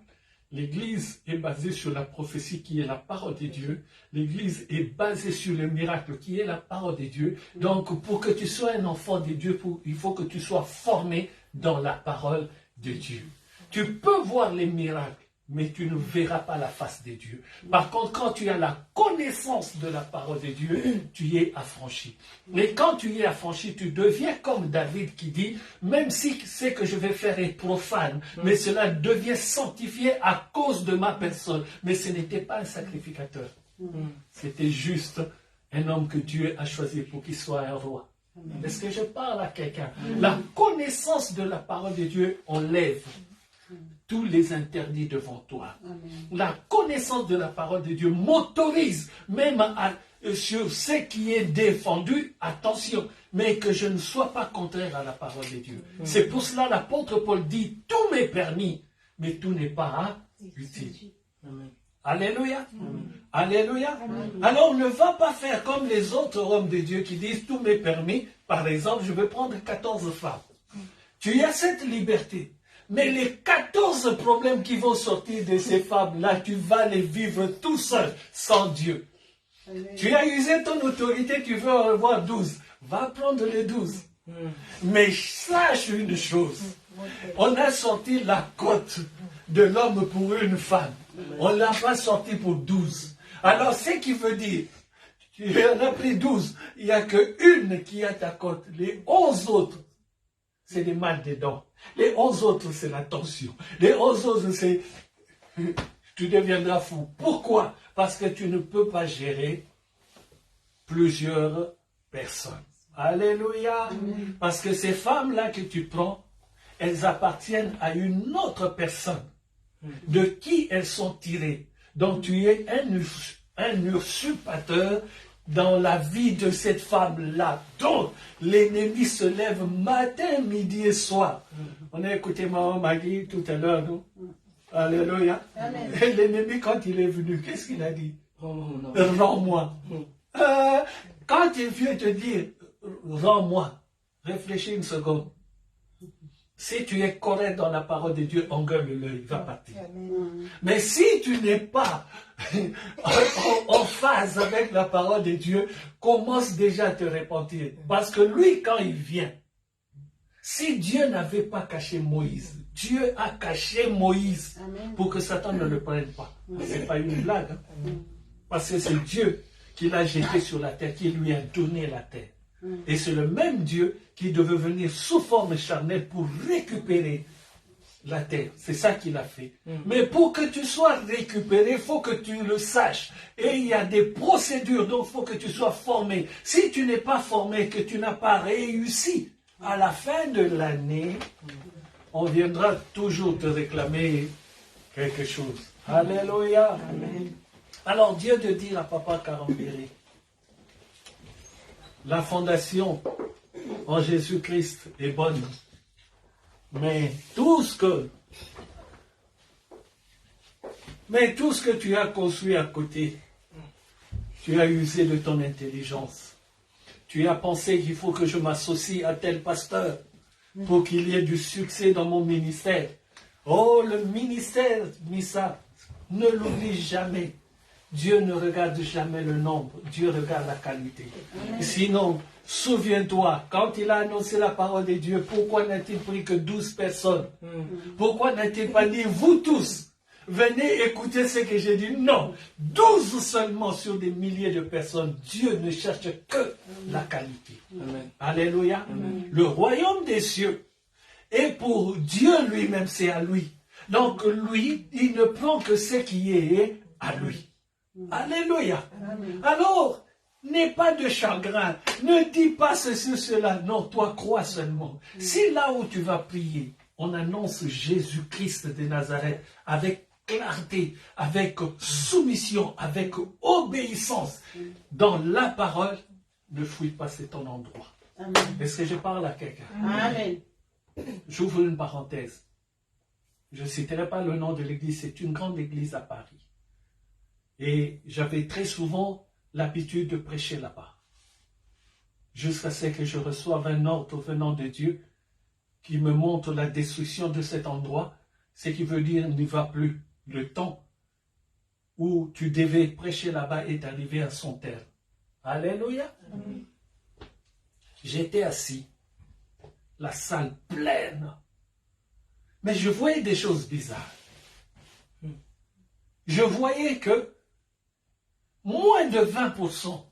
L'Église est basée sur la prophétie qui est la parole de Dieu. L'Église est basée sur le miracle qui est la parole de Dieu. Donc, pour que tu sois un enfant de Dieu, il faut que tu sois formé dans la parole de Dieu. Tu peux voir les miracles, mais tu ne verras pas la face de Dieu. Par contre, quand tu as la connaissance de la parole de Dieu, tu y es affranchi. Et quand tu y es affranchi, tu deviens comme David qui dit, même si ce que je vais faire est profane, mais cela devient sanctifié à cause de ma personne. Mais ce n'était pas un sacrificateur. C'était juste un homme que Dieu a choisi pour qu'il soit un roi. Est-ce que je parle à quelqu'un? La connaissance de la parole de Dieu enlève tous les interdits devant toi. Amen. La connaissance de la parole de Dieu m'autorise même sur ce qui est défendu, attention, mais que je ne sois pas contraire à la parole de Dieu. Amen. C'est pour cela l'apôtre Paul dit, tout m'est permis, mais tout n'est pas utile. Amen. Alléluia. Amen. Alléluia. Amen. Alors ne va pas faire comme les autres hommes de Dieu qui disent, tout m'est permis. Par exemple, je vais prendre 14 femmes. Tu as cette liberté. Mais les 14 problèmes qui vont sortir de ces femmes-là, tu vas les vivre tout seul, sans Dieu. Amen. Tu as usé ton autorité, tu veux en avoir 12. Va prendre les 12. Mais sache une chose. On a sorti la cote de l'homme pour une femme. On ne l'a pas sorti pour 12. Alors, ce qui veut dire, tu en as pris 12. Il n'y a qu'une qui a ta cote. Les 11 autres, c'est des mal dedans. Les 11 autres, c'est la tension. Les 11 autres, c'est... Tu deviendras fou. Pourquoi? Parce que tu ne peux pas gérer plusieurs personnes. Alléluia. Amen. Parce que ces femmes-là que tu prends, elles appartiennent à une autre personne de qui elles sont tirées. Donc tu es un usurpateur dans la vie de cette femme-là. Donc, l'ennemi se lève matin, midi et soir. On a écouté maman Maggie tout à l'heure, non? Alléluia. L'ennemi, quand il est venu, qu'est-ce qu'il a dit? Rends-moi. Quand il vient te dire, rends-moi, réfléchis une seconde. Si tu es correct dans la parole de Dieu, engueule-le, il va partir. Amen. Mais si tu n'es pas en phase avec la parole de Dieu, commence déjà à te repentir. Parce que lui, quand il vient, si Dieu n'avait pas caché Moïse, Dieu a caché Moïse pour que Satan ne le prenne pas. Ce n'est pas une blague. Hein? Parce que c'est Dieu qui l'a jeté sur la terre, qui lui a donné la terre. Et c'est le même Dieu qui devait venir sous forme charnelle pour récupérer la terre. C'est ça qu'il a fait. Mais pour que tu sois récupéré, il faut que tu le saches. Et il y a des procédures, donc il faut que tu sois formé. Si tu n'es pas formé, que tu n'as pas réussi, à la fin de l'année, on viendra toujours te réclamer quelque chose. Alléluia. Amen. Alors Dieu de dire à Papa Karambéré, la fondation en Jésus-Christ est bonne. Mais tout ce que tu as construit à côté, tu as usé de ton intelligence. Tu as pensé qu'il faut que je m'associe à tel pasteur pour qu'il y ait du succès dans mon ministère. Oh, le ministère, Missa, ne l'oublie jamais. Dieu ne regarde jamais le nombre, Dieu regarde la qualité. Amen. Sinon, souviens-toi, quand il a annoncé la parole de Dieu, pourquoi n'a-t-il pris que 12 personnes? Pourquoi n'a-t-il pas dit, vous tous, venez écouter ce que j'ai dit? Non, 12 seulement sur des milliers de personnes. Dieu ne cherche que la qualité. Amen. Alléluia. Amen. Le royaume des cieux est pour Dieu lui-même, c'est à lui. Donc lui, il ne prend que ce qui est à lui. Alléluia. Amen. Alors, n'aie pas de chagrin. Ne dis pas ceci, cela. Non, toi, crois seulement. Si là où tu vas prier, on annonce Jésus-Christ de Nazareth avec clarté, avec soumission, avec obéissance dans la parole, ne fouille pas, c'est ton endroit. Est-ce que je parle à quelqu'un? Amen. J'ouvre une parenthèse. Je ne citerai pas le nom de l'église, c'est une grande église à Paris. Et j'avais très souvent l'habitude de prêcher là-bas. Jusqu'à ce que je reçoive un ordre venant de Dieu qui me montre la destruction de cet endroit ce qui veut dire n'y va plus. Le temps où tu devais prêcher là-bas est arrivé à son terme. Alléluia. J'étais assis, la salle pleine, mais je voyais des choses bizarres. Je voyais que moins de 20%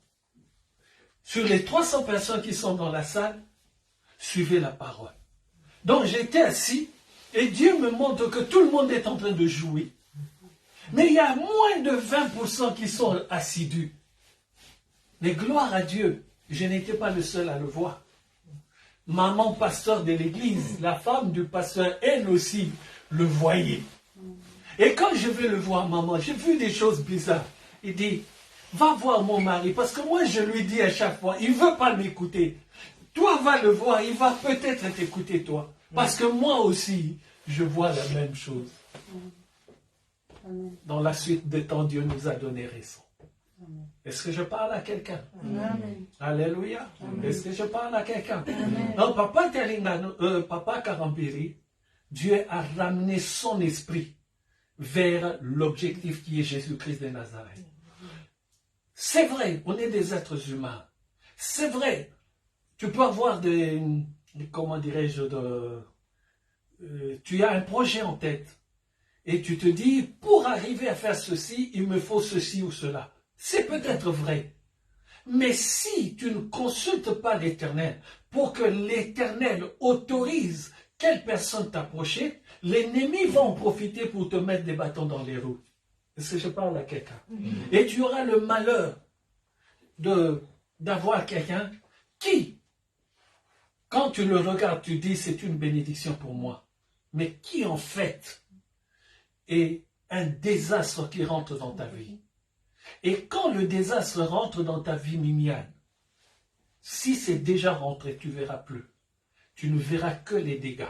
sur les 300 personnes qui sont dans la salle suivaient la parole. Donc j'étais assis et Dieu me montre que tout le monde est en train de jouer. Mais il y a moins de 20% qui sont assidus. Mais gloire à Dieu, je n'étais pas le seul à le voir. Maman pasteur de l'église, la femme du pasteur, elle aussi le voyait. Et quand je vais le voir, maman, j'ai vu des choses bizarres. Il dit, va voir mon mari, parce que moi je lui dis à chaque fois, il ne veut pas m'écouter. Toi va le voir, il va peut-être t'écouter toi. Parce que moi aussi, je vois la même chose. Dans la suite des temps, Dieu nous a donné raison. Est-ce que je parle à quelqu'un? Alléluia. Est-ce que je parle à quelqu'un? Donc, Papa Karambiri, Dieu a ramené son esprit vers l'objectif qui est Jésus-Christ de Nazareth. C'est vrai, on est des êtres humains. C'est vrai, tu peux avoir comment dirais-je, tu as un projet en tête et tu te dis, pour arriver à faire ceci, il me faut ceci ou cela. C'est peut-être vrai. Mais si tu ne consultes pas l'Éternel pour que l'Éternel autorise quelle personne t'approcher, l'ennemi va en profiter pour te mettre des bâtons dans les roues. Est-ce que je parle à quelqu'un? Et tu auras le malheur d'avoir quelqu'un qui, quand tu le regardes, tu dis c'est une bénédiction pour moi. Mais qui en fait est un désastre qui rentre dans ta vie. Et quand le désastre rentre dans ta vie, Mimiane, si c'est déjà rentré, tu ne verras plus. Tu ne verras que les dégâts.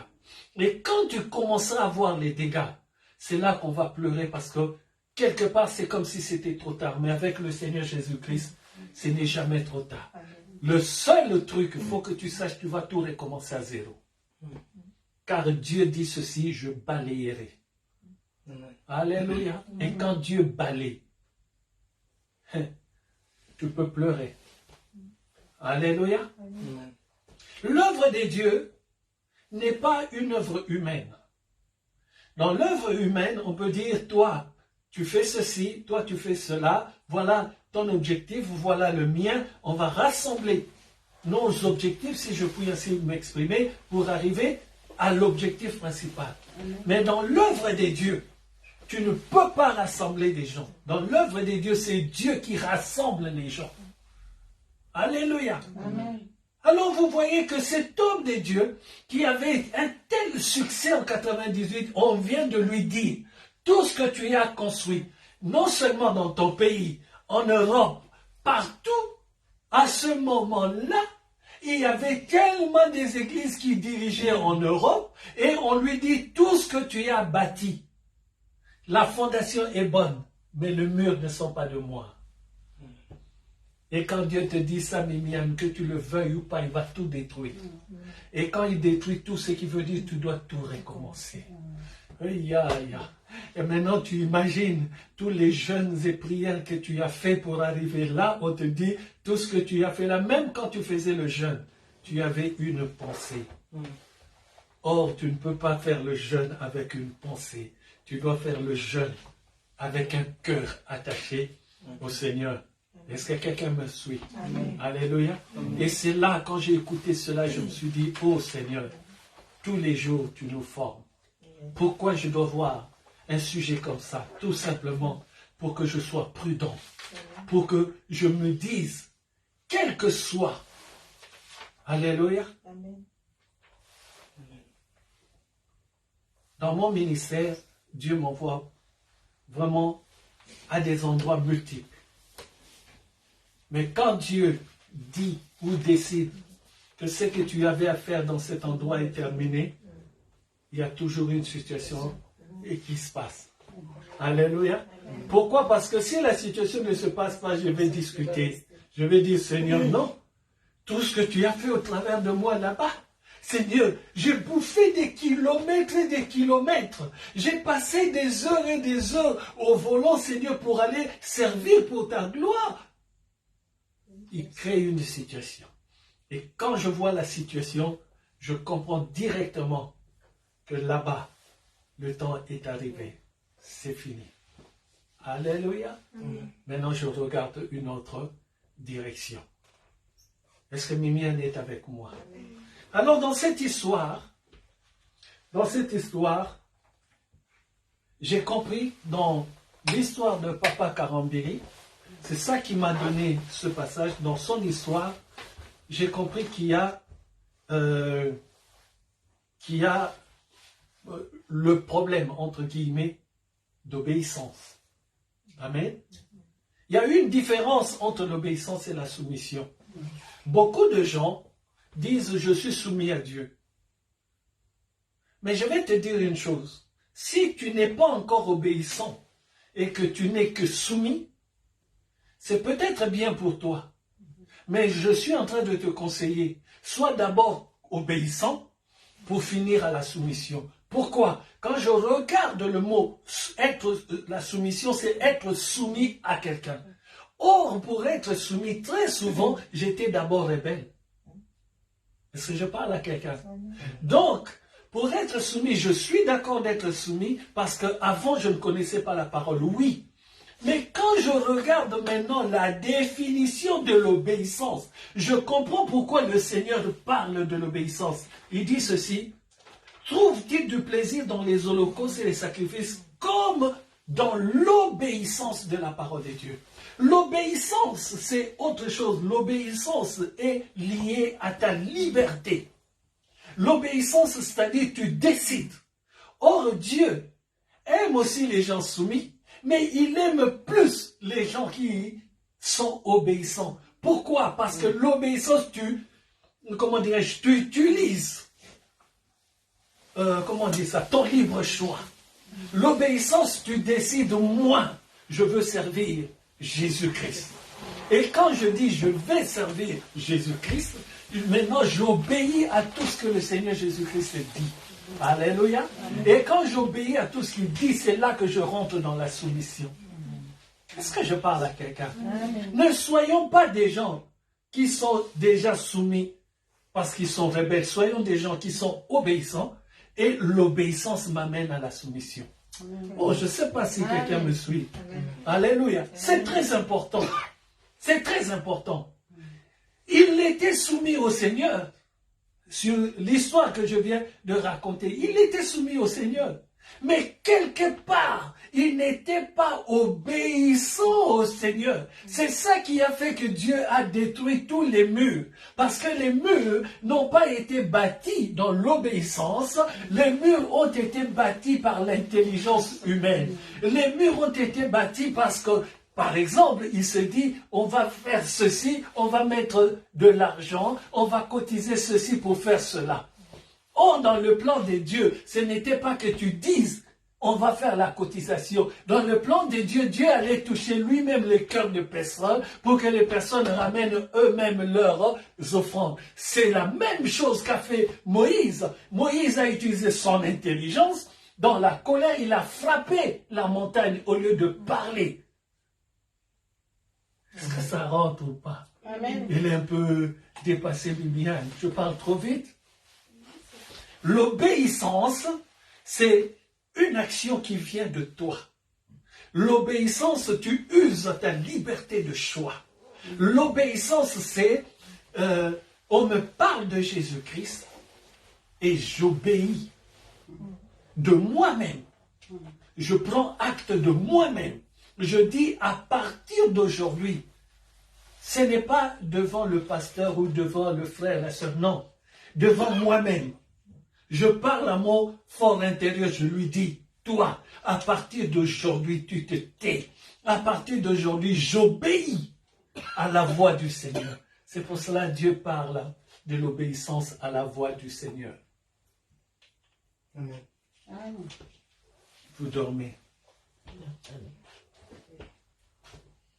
Et quand tu commenceras à voir les dégâts, c'est là qu'on va pleurer parce que quelque part, c'est comme si c'était trop tard. Mais avec le Seigneur Jésus-Christ, ce n'est jamais trop tard. Le seul truc, il faut que tu saches, tu vas tout recommencer à zéro. Car Dieu dit ceci, je balayerai. Alléluia. Et quand Dieu balaye, tu peux pleurer. Alléluia. L'œuvre de Dieu n'est pas une œuvre humaine. Dans l'œuvre humaine, on peut dire, toi, tu fais ceci, toi, tu fais cela, voilà ton objectif, voilà le mien, on va rassembler nos objectifs, si je puis ainsi m'exprimer, pour arriver à l'objectif principal. Mais dans l'œuvre de Dieu, tu ne peux pas rassembler des gens. Dans l'œuvre de Dieu, c'est Dieu qui rassemble les gens. Alléluia. Amen. Alors vous voyez que cet homme de Dieu, qui avait un tel succès en 98, on vient de lui dire, tout ce que tu as construit, non seulement dans ton pays, en Europe, partout, à ce moment-là, il y avait tellement des églises qui dirigeaient en Europe, et on lui dit, tout ce que tu as bâti, la fondation est bonne, mais le mur ne sont pas de moi. Et quand Dieu te dit ça, Mimiane, que tu le veuilles ou pas, il va tout détruire. Et quand il détruit tout, ce qui veut dire que tu dois tout recommencer. Et maintenant, tu imagines tous les jeûnes et prières que tu as fait pour arriver là. On te dit, tout ce que tu as fait là, même quand tu faisais le jeûne, tu avais une pensée. Or, tu ne peux pas faire le jeûne avec une pensée. Tu dois faire le jeûne avec un cœur attaché au Seigneur. Est-ce que quelqu'un me suit? Amen. Alléluia. Amen. Et c'est là, quand j'ai écouté cela, je me suis dit, oh Seigneur, tous les jours tu nous formes. Pourquoi je dois voir un sujet comme ça? Tout simplement pour que je sois prudent. Pour que je me dise, quel que soit. Alléluia. Amen. Dans mon ministère, Dieu m'envoie vraiment à des endroits multiples. Mais quand Dieu dit ou décide que ce que tu avais à faire dans cet endroit est terminé, il y a toujours une situation qui se passe. Alléluia. Pourquoi? Parce que si la situation ne se passe pas, je vais discuter. Je vais dire, Seigneur, non. Tout ce que tu as fait au travers de moi là-bas, Seigneur, j'ai bouffé des kilomètres et des kilomètres. J'ai passé des heures et des heures au volant, Seigneur, pour aller servir pour ta gloire. Il crée une situation. Et quand je vois la situation, je comprends directement que là-bas, le temps est arrivé. C'est fini. Alléluia. Maintenant, je regarde une autre direction. Est-ce que Mimiane est avec moi? Alors, dans cette histoire, j'ai compris dans l'histoire de Papa Karambiri, c'est ça qui m'a donné ce passage. Dans son histoire, j'ai compris qu'il y a le problème, entre guillemets, d'obéissance. Amen. Il y a une différence entre l'obéissance et la soumission. Beaucoup de gens disent « je suis soumis à Dieu ». Mais je vais te dire une chose. Si tu n'es pas encore obéissant et que tu n'es que soumis, c'est peut-être bien pour toi. Mais je suis en train de te conseiller, sois d'abord obéissant pour finir à la soumission. Pourquoi? Quand je regarde le mot la soumission, c'est être soumis à quelqu'un. Or, pour être soumis, très souvent, j'étais d'abord rebelle. Est-ce que je parle à quelqu'un? Donc, pour être soumis, je suis d'accord d'être soumis parce qu'avant, je ne connaissais pas la parole. Oui. Mais quand je regarde maintenant la définition de l'obéissance, je comprends pourquoi le Seigneur parle de l'obéissance. Il dit ceci: trouve-t-il du plaisir dans les holocaustes et les sacrifices comme dans l'obéissance de la parole de Dieu? L'obéissance, c'est autre chose. L'obéissance est liée à ta liberté. L'obéissance, c'est-à-dire tu décides. Or, Dieu aime aussi les gens soumis, mais il aime plus les gens qui sont obéissants. Pourquoi? Parce que l'obéissance, tu utilises ton libre choix. L'obéissance, tu décides, moi, je veux servir Jésus-Christ. Et quand je dis je vais servir Jésus-Christ, maintenant j'obéis à tout ce que le Seigneur Jésus-Christ dit. Alléluia. Et quand j'obéis à tout ce qu'il dit, c'est là que je rentre dans la soumission. Est-ce que je parle à quelqu'un? Ne soyons pas des gens qui sont déjà soumis parce qu'ils sont rebelles. Soyons des gens qui sont obéissants. Et l'obéissance m'amène à la soumission. Oh, je ne sais pas si quelqu'un me suit. Alléluia. C'est très important. C'est très important. Il était soumis au Seigneur. Sur l'histoire que je viens de raconter, il était soumis au Seigneur. Mais quelque part, il n'était pas obéissant au Seigneur. C'est ça qui a fait que Dieu a détruit tous les murs. Parce que les murs n'ont pas été bâtis dans l'obéissance. Les murs ont été bâtis par l'intelligence humaine. Les murs ont été bâtis parce que, par exemple, il se dit, on va faire ceci, on va mettre de l'argent, on va cotiser ceci pour faire cela. Or, dans le plan de Dieu, ce n'était pas que tu dises, on va faire la cotisation. Dans le plan de Dieu, Dieu allait toucher lui-même les cœurs des personnes pour que les personnes ramènent eux-mêmes leurs offrandes. C'est la même chose qu'a fait Moïse. Moïse a utilisé son intelligence. Dans la colère, il a frappé la montagne au lieu de parler. Est-ce que ça rentre ou pas? Amen. Il est un peu dépassé, Bibiane. Je parle trop vite. L'obéissance, c'est une action qui vient de toi. L'obéissance, tu uses ta liberté de choix. L'obéissance, c'est, on me parle de Jésus-Christ et j'obéis de moi-même. Je prends acte de moi-même. Je dis à partir d'aujourd'hui, ce n'est pas devant le pasteur ou devant le frère, la sœur, non, devant moi-même. Je parle à mon fort intérieur, je lui dis, toi, à partir d'aujourd'hui, tu te tais. À partir d'aujourd'hui, j'obéis à la voix du Seigneur. C'est pour cela que Dieu parle de l'obéissance à la voix du Seigneur. Amen. Vous dormez.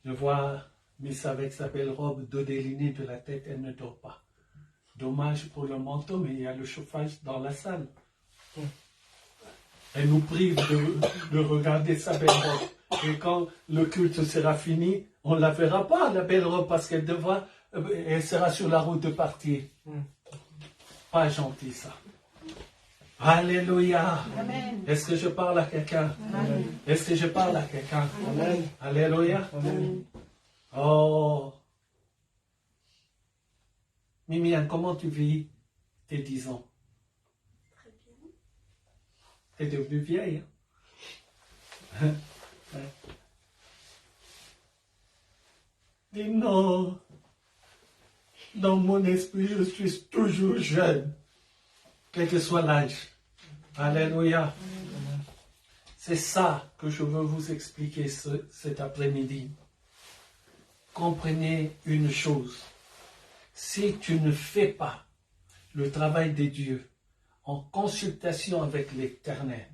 Je vois Miss avec sa belle robe d'odélinée de la tête, elle ne dort pas. Dommage pour le manteau, mais il y a le chauffage dans la salle. Elle nous prive de regarder sa belle robe. Et quand le culte sera fini, on ne la verra pas, la belle robe, parce qu'elle elle sera sur la route de partir. Pas gentil, ça. Alléluia. Amen. Est-ce que je parle à quelqu'un? Est-ce que je parle à quelqu'un? Amen. Alléluia. Amen. Oh. Mimiane, comment tu vis tes 10 ans? Très bien. Tu es devenue vieille. Hein? Dis non. Dans mon esprit, je suis toujours jeune. Quel que soit l'âge. Alléluia. C'est ça que je veux vous expliquer cet après-midi. Comprenez une chose. Si tu ne fais pas le travail de Dieu en consultation avec l'Éternel,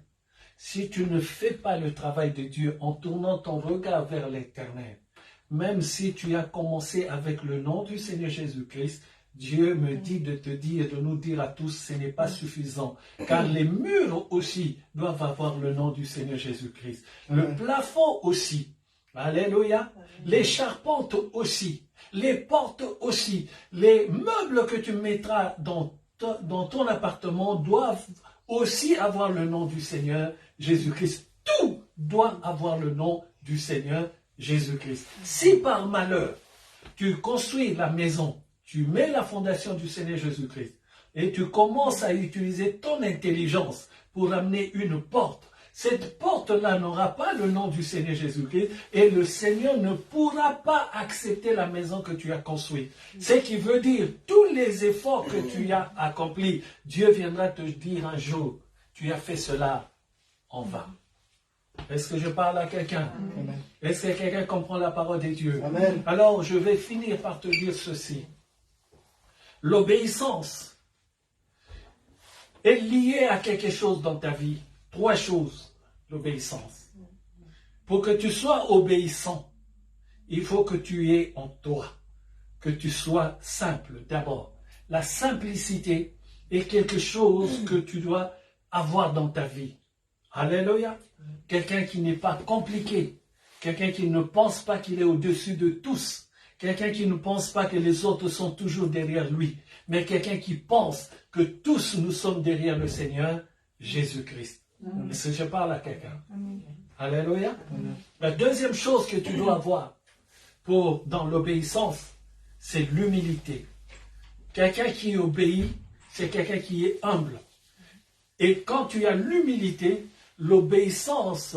si tu ne fais pas le travail de Dieu en tournant ton regard vers l'Éternel, même si tu as commencé avec le nom du Seigneur Jésus-Christ, Dieu me dit de te dire, de nous dire à tous, ce n'est pas suffisant. Car les murs aussi doivent avoir le nom du Seigneur Jésus-Christ. Le plafond aussi. Alléluia. Les charpentes aussi. Les portes aussi. Les meubles que tu mettras dans ton appartement doivent aussi avoir le nom du Seigneur Jésus-Christ. Tout doit avoir le nom du Seigneur Jésus-Christ. Si par malheur, tu construis la maison, tu mets la fondation du Seigneur Jésus-Christ et tu commences à utiliser ton intelligence pour amener une porte, cette porte-là n'aura pas le nom du Seigneur Jésus-Christ et le Seigneur ne pourra pas accepter la maison que tu as construite. Ce qui veut dire, tous les efforts que tu as accomplis, Dieu viendra te dire un jour, tu as fait cela en vain. Est-ce que je parle à quelqu'un? Est-ce que quelqu'un comprend la parole de Dieu? Amen. Alors, je vais finir par te dire ceci. L'obéissance est liée à quelque chose dans ta vie. 3 choses, l'obéissance. Pour que tu sois obéissant, il faut que tu aies en toi, que tu sois simple d'abord. La simplicité est quelque chose que tu dois avoir dans ta vie. Alléluia. Quelqu'un qui n'est pas compliqué, quelqu'un qui ne pense pas qu'il est au-dessus de tous, quelqu'un qui ne pense pas que les autres sont toujours derrière lui, mais quelqu'un qui pense que tous nous sommes derrière le Seigneur Jésus-Christ. Est-ce que je parle à quelqu'un? Alléluia. La deuxième chose que tu dois avoir dans l'obéissance, c'est l'humilité. Quelqu'un qui obéit, c'est quelqu'un qui est humble. Et quand tu as l'humilité, l'obéissance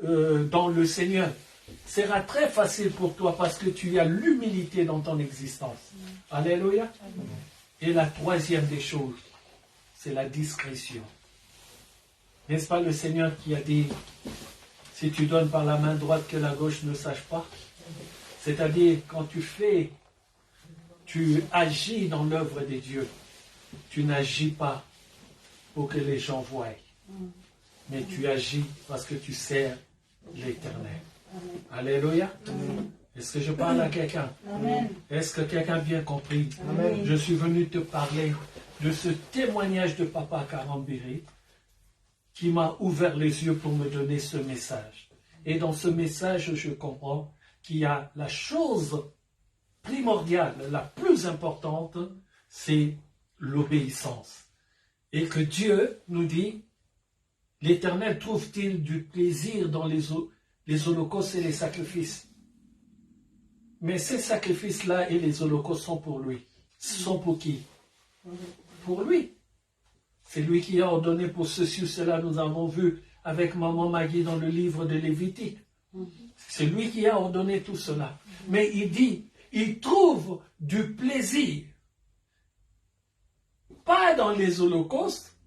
dans le Seigneur sera très facile pour toi parce que tu as l'humilité dans ton existence. Alléluia. Et la troisième des choses, c'est la discrétion. N'est-ce pas le Seigneur qui a dit, si tu donnes par la main droite que la gauche ne sache pas? C'est-à-dire, quand tu agis dans l'œuvre de Dieu, tu n'agis pas pour que les gens voient, mais tu agis parce que tu sers l'Éternel. Alléluia. Est-ce que je parle à quelqu'un? Est-ce que quelqu'un a bien compris? Amen. Je suis venu te parler de ce témoignage de Papa Karambiri qui m'a ouvert les yeux pour me donner ce message. Et dans ce message, je comprends qu'il y a la chose primordiale, la plus importante, c'est l'obéissance. Et que Dieu nous dit, l'Éternel trouve-t-il du plaisir dans les holocaustes et les sacrifices? Mais ces sacrifices-là et les holocaustes sont pour lui. Sont pour qui? Pour lui. C'est lui qui a ordonné pour ceci ou cela, nous avons vu avec Maman Maggie dans le livre de Lévitique. C'est lui qui a ordonné tout cela. Mais il dit, il trouve du plaisir. Pas dans les holocaustes,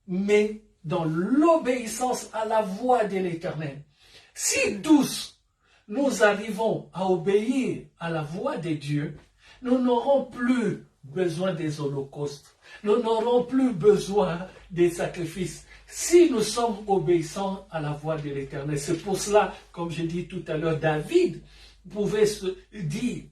mais dans l'obéissance à la voix de l'Éternel. Si tous nous arrivons à obéir à la voix de Dieu, nous n'aurons plus besoin des holocaustes. Nous n'aurons plus besoin des sacrifices. Si nous sommes obéissants à la voix de l'Éternel. C'est pour cela, comme j'ai dit tout à l'heure, David pouvait se dire,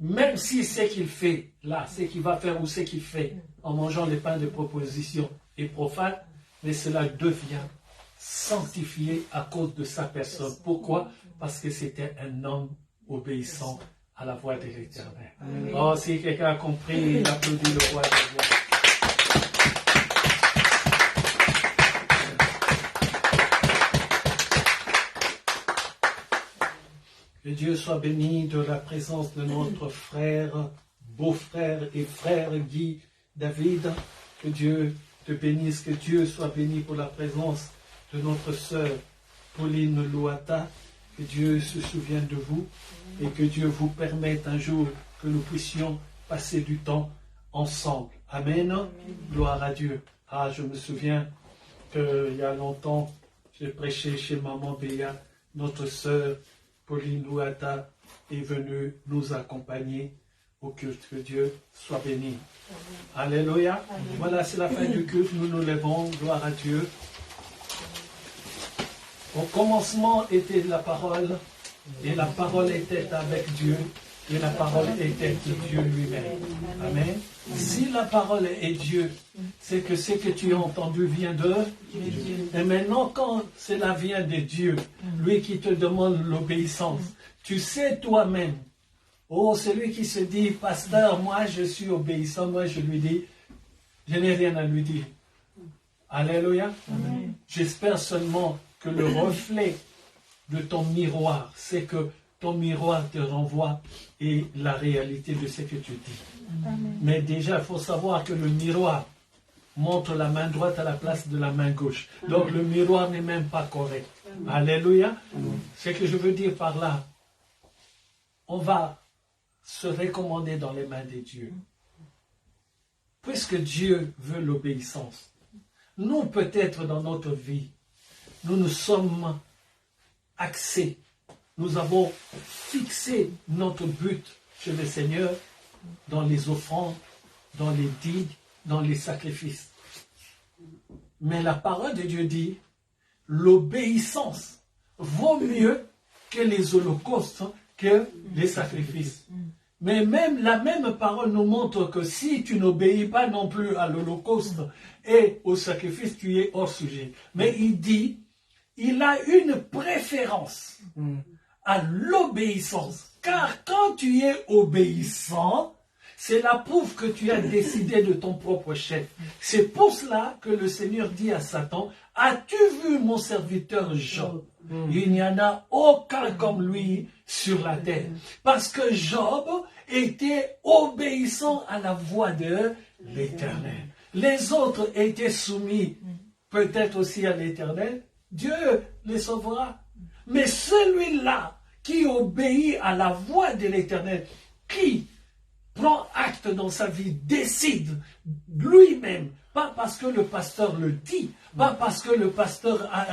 même si ce qu'il fait, là, ce qu'il va faire ou ce qu'il fait, en mangeant les pains de proposition est profane, mais cela devient sanctifié à cause de sa personne. Pourquoi? Parce que c'était un homme obéissant à la voix de l'Éternel. Oh, si quelqu'un a compris, il applaudit le roi des rois. Que Dieu soit béni de la présence de notre frère, beau-frère et frère Guy David. Que Dieu te bénisse, que Dieu soit béni pour la présence de notre sœur Pauline Louata. Que Dieu se souvienne de vous et que Dieu vous permette un jour que nous puissions passer du temps ensemble. Amen. Gloire à Dieu. Ah, je me souviens qu'il y a longtemps, j'ai prêché chez Maman Béa, notre sœur Pauline Louata est venue nous accompagner au culte. Que Dieu soit béni. Alléluia. Voilà, c'est la fin du culte. Nous nous levons. Gloire à Dieu. Au commencement était la parole, et la parole était avec Dieu, et la parole était Dieu lui-même. Amen. Si la parole est Dieu, c'est que ce que tu as entendu vient de Dieu. Et maintenant, quand cela vient de Dieu, lui qui te demande l'obéissance, tu sais toi-même, oh, celui qui se dit, pasteur, moi je suis obéissant, moi je lui dis, je n'ai rien à lui dire. Alléluia. J'espère seulement que le reflet de ton miroir, c'est que ton miroir te renvoie et la réalité de ce que tu dis. Amen. Mais déjà, il faut savoir que le miroir montre la main droite à la place de la main gauche. Amen. Donc le miroir n'est même pas correct. Amen. Alléluia. Amen. Ce que je veux dire par là, on va se recommander dans les mains de Dieu. Puisque Dieu veut l'obéissance, nous peut-être dans notre vie, nous nous sommes axés, nous avons fixé notre but chez le Seigneur dans les offrandes, dans les dîmes, dans les sacrifices. Mais la parole de Dieu dit, l'obéissance vaut mieux que les holocaustes, que les sacrifices. Mais même la même parole nous montre que si tu n'obéis pas non plus à l'holocauste et au sacrifice, tu es hors sujet. Mais il dit, il a une préférence à l'obéissance. Car quand tu es obéissant, cela prouve que tu as décidé de ton propre chef. C'est pour cela que le Seigneur dit à Satan, as-tu vu mon serviteur Job? Il n'y en a aucun comme lui sur la terre. Parce que Job était obéissant à la voix de l'Éternel. Les autres étaient soumis peut-être aussi à l'Éternel. Dieu les sauvera. Mais celui-là qui obéit à la voix de l'Éternel, qui prend acte dans sa vie, décide lui-même, pas parce que le pasteur le dit, pas parce que le pasteur a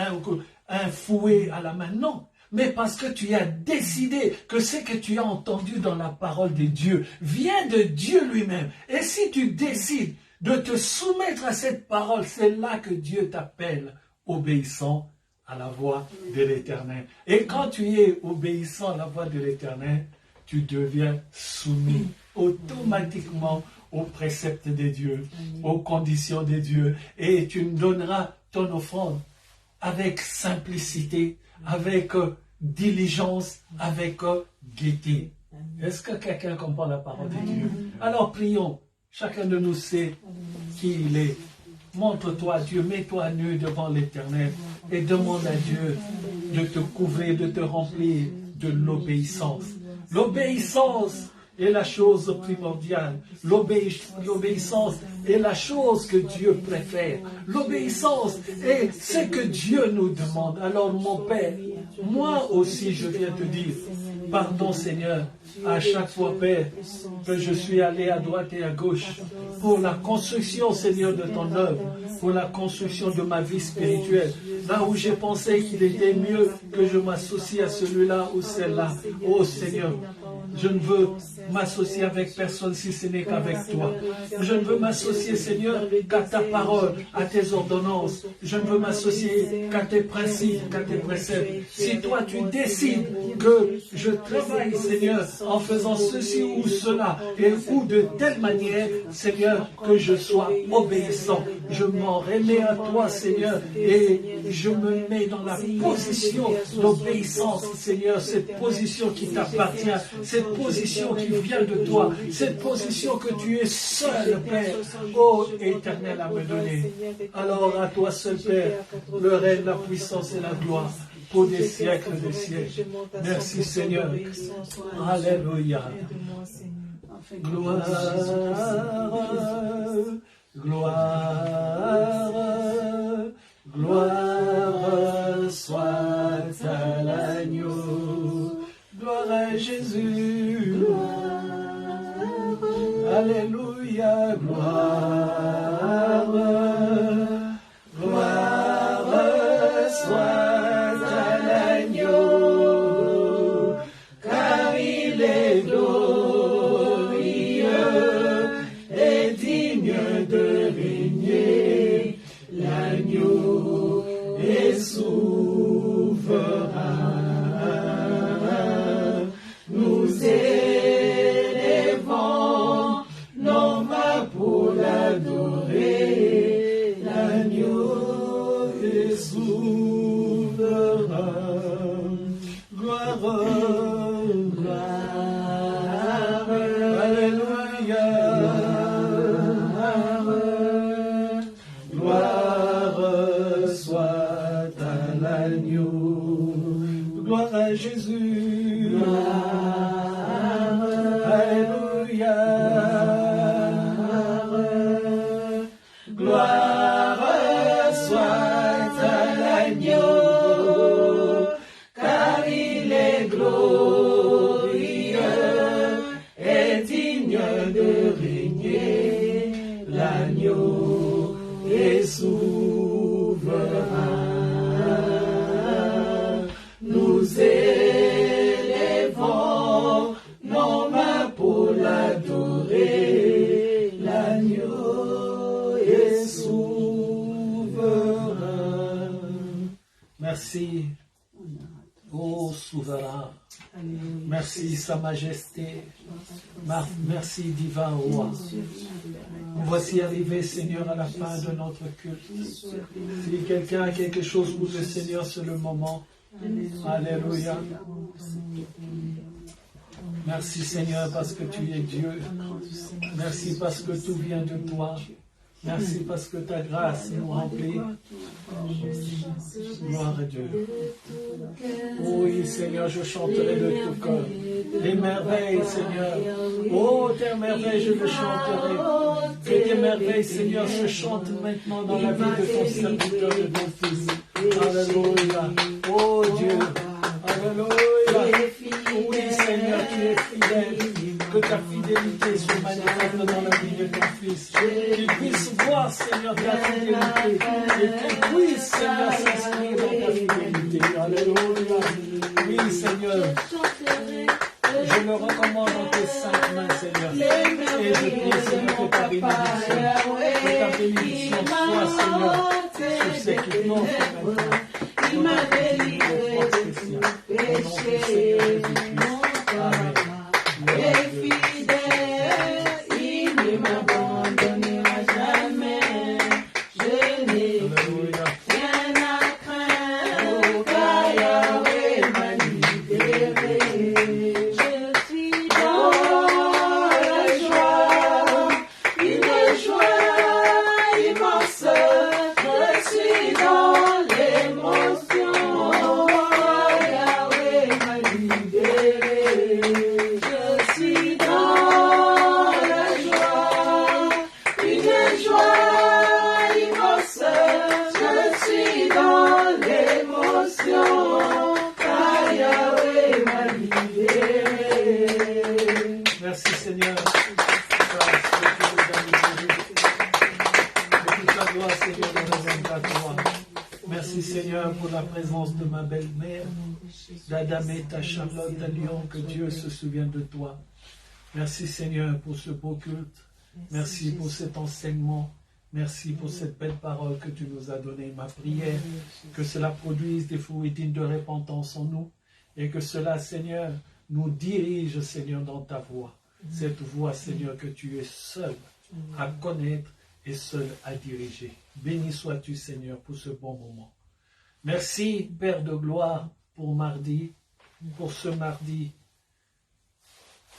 un fouet à la main, non, mais parce que tu as décidé que ce que tu as entendu dans la parole de Dieu vient de Dieu lui-même. Et si tu décides de te soumettre à cette parole, c'est là que Dieu t'appelle obéissant à la voix de l'Éternel. Et quand tu es obéissant à la voix de l'Éternel, tu deviens soumis automatiquement aux préceptes de Dieu, aux conditions de Dieu. Et tu donneras ton offrande avec simplicité, avec diligence, avec gaieté. Est-ce que quelqu'un comprend la parole de Dieu? Alors prions. Chacun de nous sait qui il est. Montre-toi Dieu, mets-toi nu devant l'Éternel et demande à Dieu de te couvrir, de te remplir de l'obéissance. L'obéissance est la chose primordiale. L'obéissance est la chose que Dieu préfère. L'obéissance est ce que Dieu nous demande. Alors mon Père, moi aussi je viens te dire, pardon Seigneur, à chaque fois Père, que je suis allé à droite et à gauche pour la construction Seigneur de ton œuvre, pour la construction de ma vie spirituelle. Là où j'ai pensé qu'il était mieux que je m'associe à celui-là ou celle-là. Oh Seigneur, je ne veux m'associer avec personne si ce n'est qu'avec toi. Je ne veux m'associer, Seigneur, qu'à ta parole, à tes ordonnances. Je ne veux m'associer qu'à tes principes, qu'à tes préceptes. Si toi tu décides que je travaille, Seigneur, en faisant ceci ou cela, et ou de telle manière, Seigneur, que je sois obéissant. Je m'en remets à toi, Seigneur, et je me mets dans la position d'obéissance, Seigneur, cette position qui t'appartient, cette position qui vient de toi, cette position que tu es seul, Père, ô Éternel, à me donner. Alors à toi seul, Père, le règne, la puissance et la gloire pour des siècles des siècles. Merci, Seigneur. Alléluia. Gloire, gloire, gloire soit à l'agneau. Gloire à Jésus. Alléluia, gloire, gloire soit à l'agneau, car il est glorieux et digne de régner. L'agneau est souverain. Nous élevons nos mains pour l'adorer. L'agneau est souverain. Gloire, gloire, alléluia. Gloire soit à l'agneau. Gloire à Jésus. Alléluia. Gloire soit à l'agneau, car il est glorieux et digne de régner. L'agneau est souverain. Nous élevons nos mains pour l'adorer. L'agneau est souverain. Merci, ô souverain. Merci, Sa Majesté. Merci, divin roi. Voici arrivé, Seigneur, à la fin de notre culte. Si quelqu'un a quelque chose pour le Seigneur, c'est le moment. Alléluia. Merci, Seigneur, parce que tu es Dieu. Merci parce que tout vient de toi. Merci parce que ta grâce nous remplit. Gloire à Dieu. Oui, Seigneur, je chanterai de tout cœur les merveilles, Seigneur. Oh, tes merveilles, je le chanterai. Que tes merveilles, Seigneur, se chantent maintenant dans la vie de ton serviteur et de ton fils. Alléluia. Oh Dieu. Alléluia. Oui, Seigneur, tu es fidèle. Que ta fidélité soit manifeste dans la vie de ton fils. Qu'il puisse voir, Seigneur, ta fidélité. Et qu'il puisse, Seigneur, s'inscrire dans ta fidélité. Alléluia. Oui, Seigneur. Je me recommande dans tes saintes mains, Seigneur. Et je prie, Seigneur, que ta bénédiction soit, Seigneur, sur ces qui t'ont fait maintenant. Il m'a délivré du péché, mon papa est fidèle, il ne m'abandonnera jamais. Je n'ai rien à craindre, car Yahweh m'a libéré. Je suis dans la joie, une joie immense. Je suis dans l'émotion, de ma belle-mère, d'Adamette à Charlotte à Lyon, que Dieu se souvienne de toi. Merci Seigneur pour ce beau culte. Merci pour cet enseignement. Merci pour cette belle parole que tu nous as donnée. Ma prière, que cela produise des fruits dignes de repentance en nous et que cela, Seigneur, nous dirige, Seigneur, dans ta voie. Cette voie, Seigneur, que tu es seul à connaître et seul à diriger. Béni sois-tu, Seigneur, pour ce bon moment. Merci, Père de gloire, pour mardi, pour ce mardi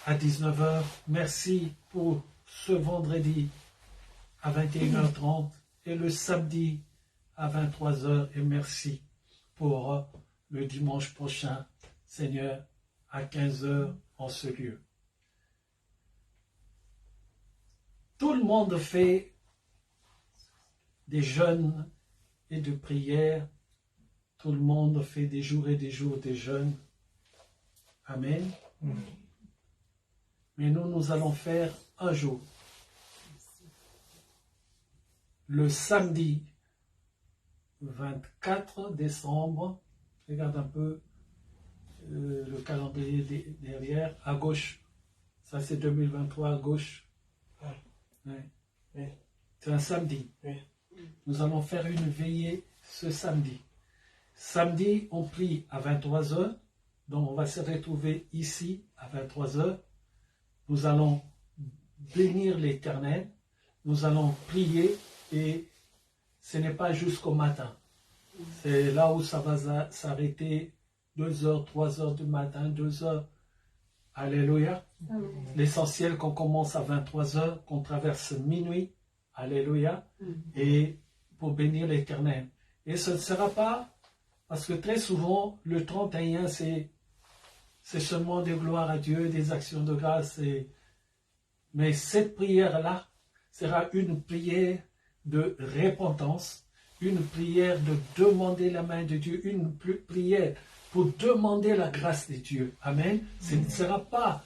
à 19h. Merci pour ce vendredi à 21h30 et le samedi à 23h. Et merci pour le dimanche prochain, Seigneur, à 15h en ce lieu. Tout le monde fait des jeûnes et de prières. Tout le monde fait des jours et des jours de jeûnes. Amen. Mais nous allons faire un jour. Le samedi 24 décembre, regarde un peu le calendrier derrière, à gauche. Ça c'est 2023 à gauche. Ouais. C'est un samedi. Oui. Nous allons faire une veillée ce samedi. Samedi, on prie à 23h. Donc on va se retrouver ici à 23h. Nous allons bénir l'Éternel. Nous allons prier et ce n'est pas jusqu'au matin. C'est là où ça va s'arrêter 2h, 3h du matin, 2h. Alléluia. L'essentiel qu'on commence à 23h, qu'on traverse minuit. Alléluia. Et pour bénir l'Éternel. Et ce ne sera pas, parce que très souvent, le 31, c'est seulement des gloires à Dieu, des actions de grâce. Mais cette prière-là sera une prière de repentance, une prière de demander la main de Dieu, une prière pour demander la grâce de Dieu. Amen. Ce ne sera pas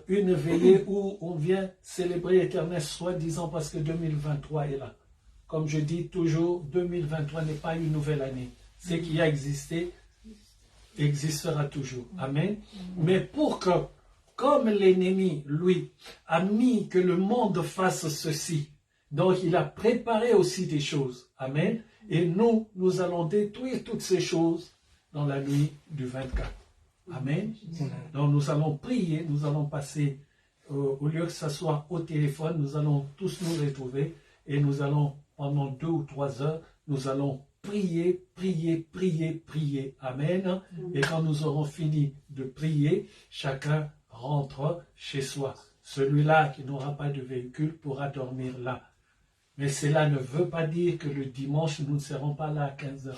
une veillée où on vient célébrer l'Éternel, soi-disant parce que 2023 est là. Comme je dis toujours, 2023 n'est pas une nouvelle année. Ce qui a existé existera toujours. Amen. Mais pour que, comme l'ennemi, lui, a mis que le monde fasse ceci, donc il a préparé aussi des choses. Amen. Et nous allons détruire toutes ces choses dans la nuit du 24. Amen. Donc nous allons prier, nous allons passer, au lieu que ce soit au téléphone, nous allons tous nous retrouver et nous allons, pendant 2 ou 3 heures, nous allons prier, prier, prier, prier. Amen. Et quand nous aurons fini de prier, chacun rentre chez soi. Celui-là qui n'aura pas de véhicule pourra dormir là. Mais cela ne veut pas dire que le dimanche, nous ne serons pas là à 15h.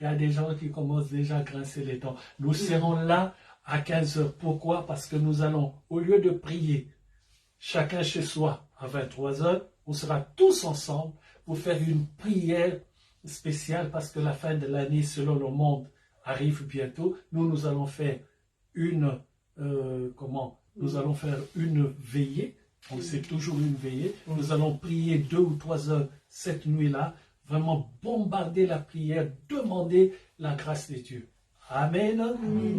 Il y a des gens qui commencent déjà à grincer les dents. Nous serons là à 15h. Pourquoi? Parce que nous allons, au lieu de prier, chacun chez soi à 23h, on sera tous ensemble pour faire une prière spéciale parce que la fin de l'année, selon le monde, arrive bientôt. Nous allons faire une veillée. Donc c'est toujours une veillée. Nous allons prier 2 ou 3 heures cette nuit-là, vraiment bombarder la prière, demander la grâce de Dieu. Amen.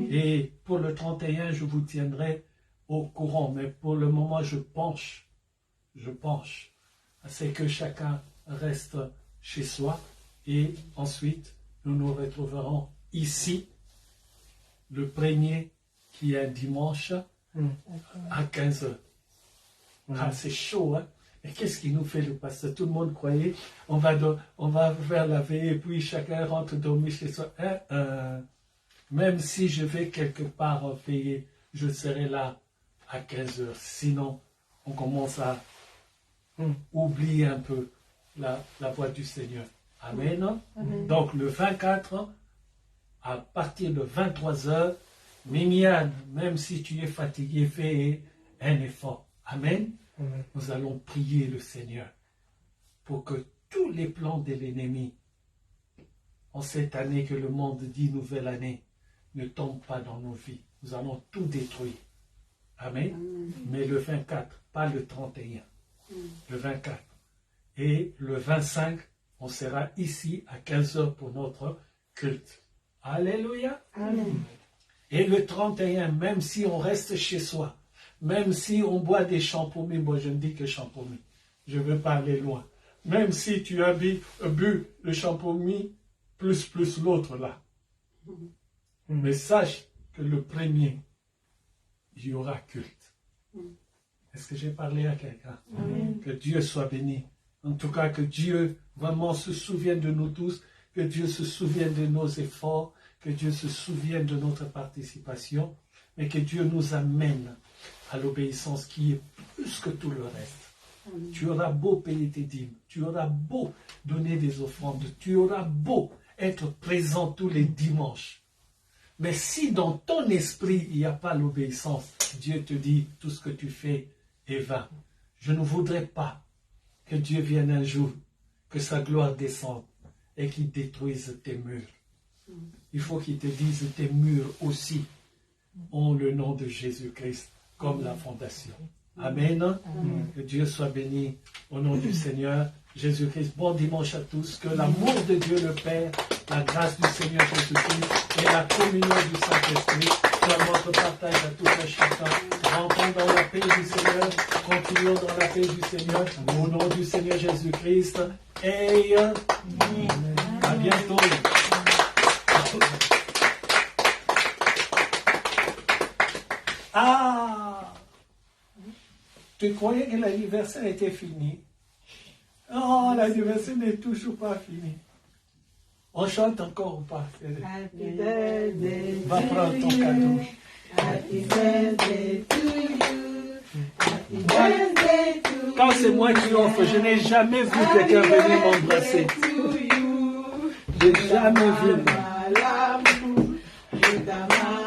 Et pour le 31, je vous tiendrai au courant. Mais pour le moment, je penche. C'est que chacun reste chez soi. Et ensuite, nous nous retrouverons ici, le premier, qui est un dimanche, à 15h. Ah, c'est chaud, hein? Et qu'est-ce qui nous fait le pasteur? Tout le monde croyait, on va faire la veille et puis chacun rentre dormir chez soi. Même si je vais quelque part veiller, je serai là à 15h. Sinon, on commence à oublier un peu la voix du Seigneur. Amen. Donc le 24, à partir de 23h, Mimiane, même si tu es fatigué, fais un effort. Amen. Nous allons prier le Seigneur pour que tous les plans de l'ennemi en cette année que le monde dit nouvelle année ne tombent pas dans nos vies. Nous allons tout détruire. Amen. Mais le 24, pas le 31. Le 24. Et le 25, on sera ici à 15h pour notre culte. Alléluia. Amen. Et le 31, même si on reste chez soi, même si on boit des champomis, moi je ne dis que champomis, je veux pas aller loin. Même si tu as bu le champomis plus l'autre là. Mais sache que le premier, il y aura culte. Est-ce que j'ai parlé à quelqu'un? Que Dieu soit béni. En tout cas, que Dieu vraiment se souvienne de nous tous, que Dieu se souvienne de nos efforts, que Dieu se souvienne de notre participation, mais que Dieu nous amène à l'obéissance qui est plus que tout le reste. Tu auras beau payer tes dîmes, tu auras beau donner des offrandes, tu auras beau être présent tous les dimanches. Mais si dans ton esprit, il n'y a pas l'obéissance, Dieu te dit, tout ce que tu fais est vain. Je ne voudrais pas que Dieu vienne un jour, que sa gloire descende et qu'il détruise tes murs. Il faut qu'il te dise, tes murs aussi ont le nom de Jésus-Christ comme la fondation. Amen. Que Dieu soit béni au nom du Seigneur Jésus-Christ. Bon dimanche à tous. Que l'amour de Dieu le Père, la grâce du Seigneur Jésus-Christ et la communion du Saint-Esprit soit notre partage à tout un chacun. Rentrons dans la paix du Seigneur. Continuons dans la paix du Seigneur. Au nom du Seigneur Jésus-Christ. Et à bientôt. Ah! Tu croyais que l'anniversaire était fini? Oh, l'anniversaire n'est toujours pas fini. On chante encore ou pas? Happy birthday Va to prendre ton you. cadeau. Happy birthday to you. Happy birthday to you. Quand c'est moi qui offre, je n'ai jamais vu quelqu'un venir m'embrasser. To you. J'ai jamais vu. L'amour de ta main.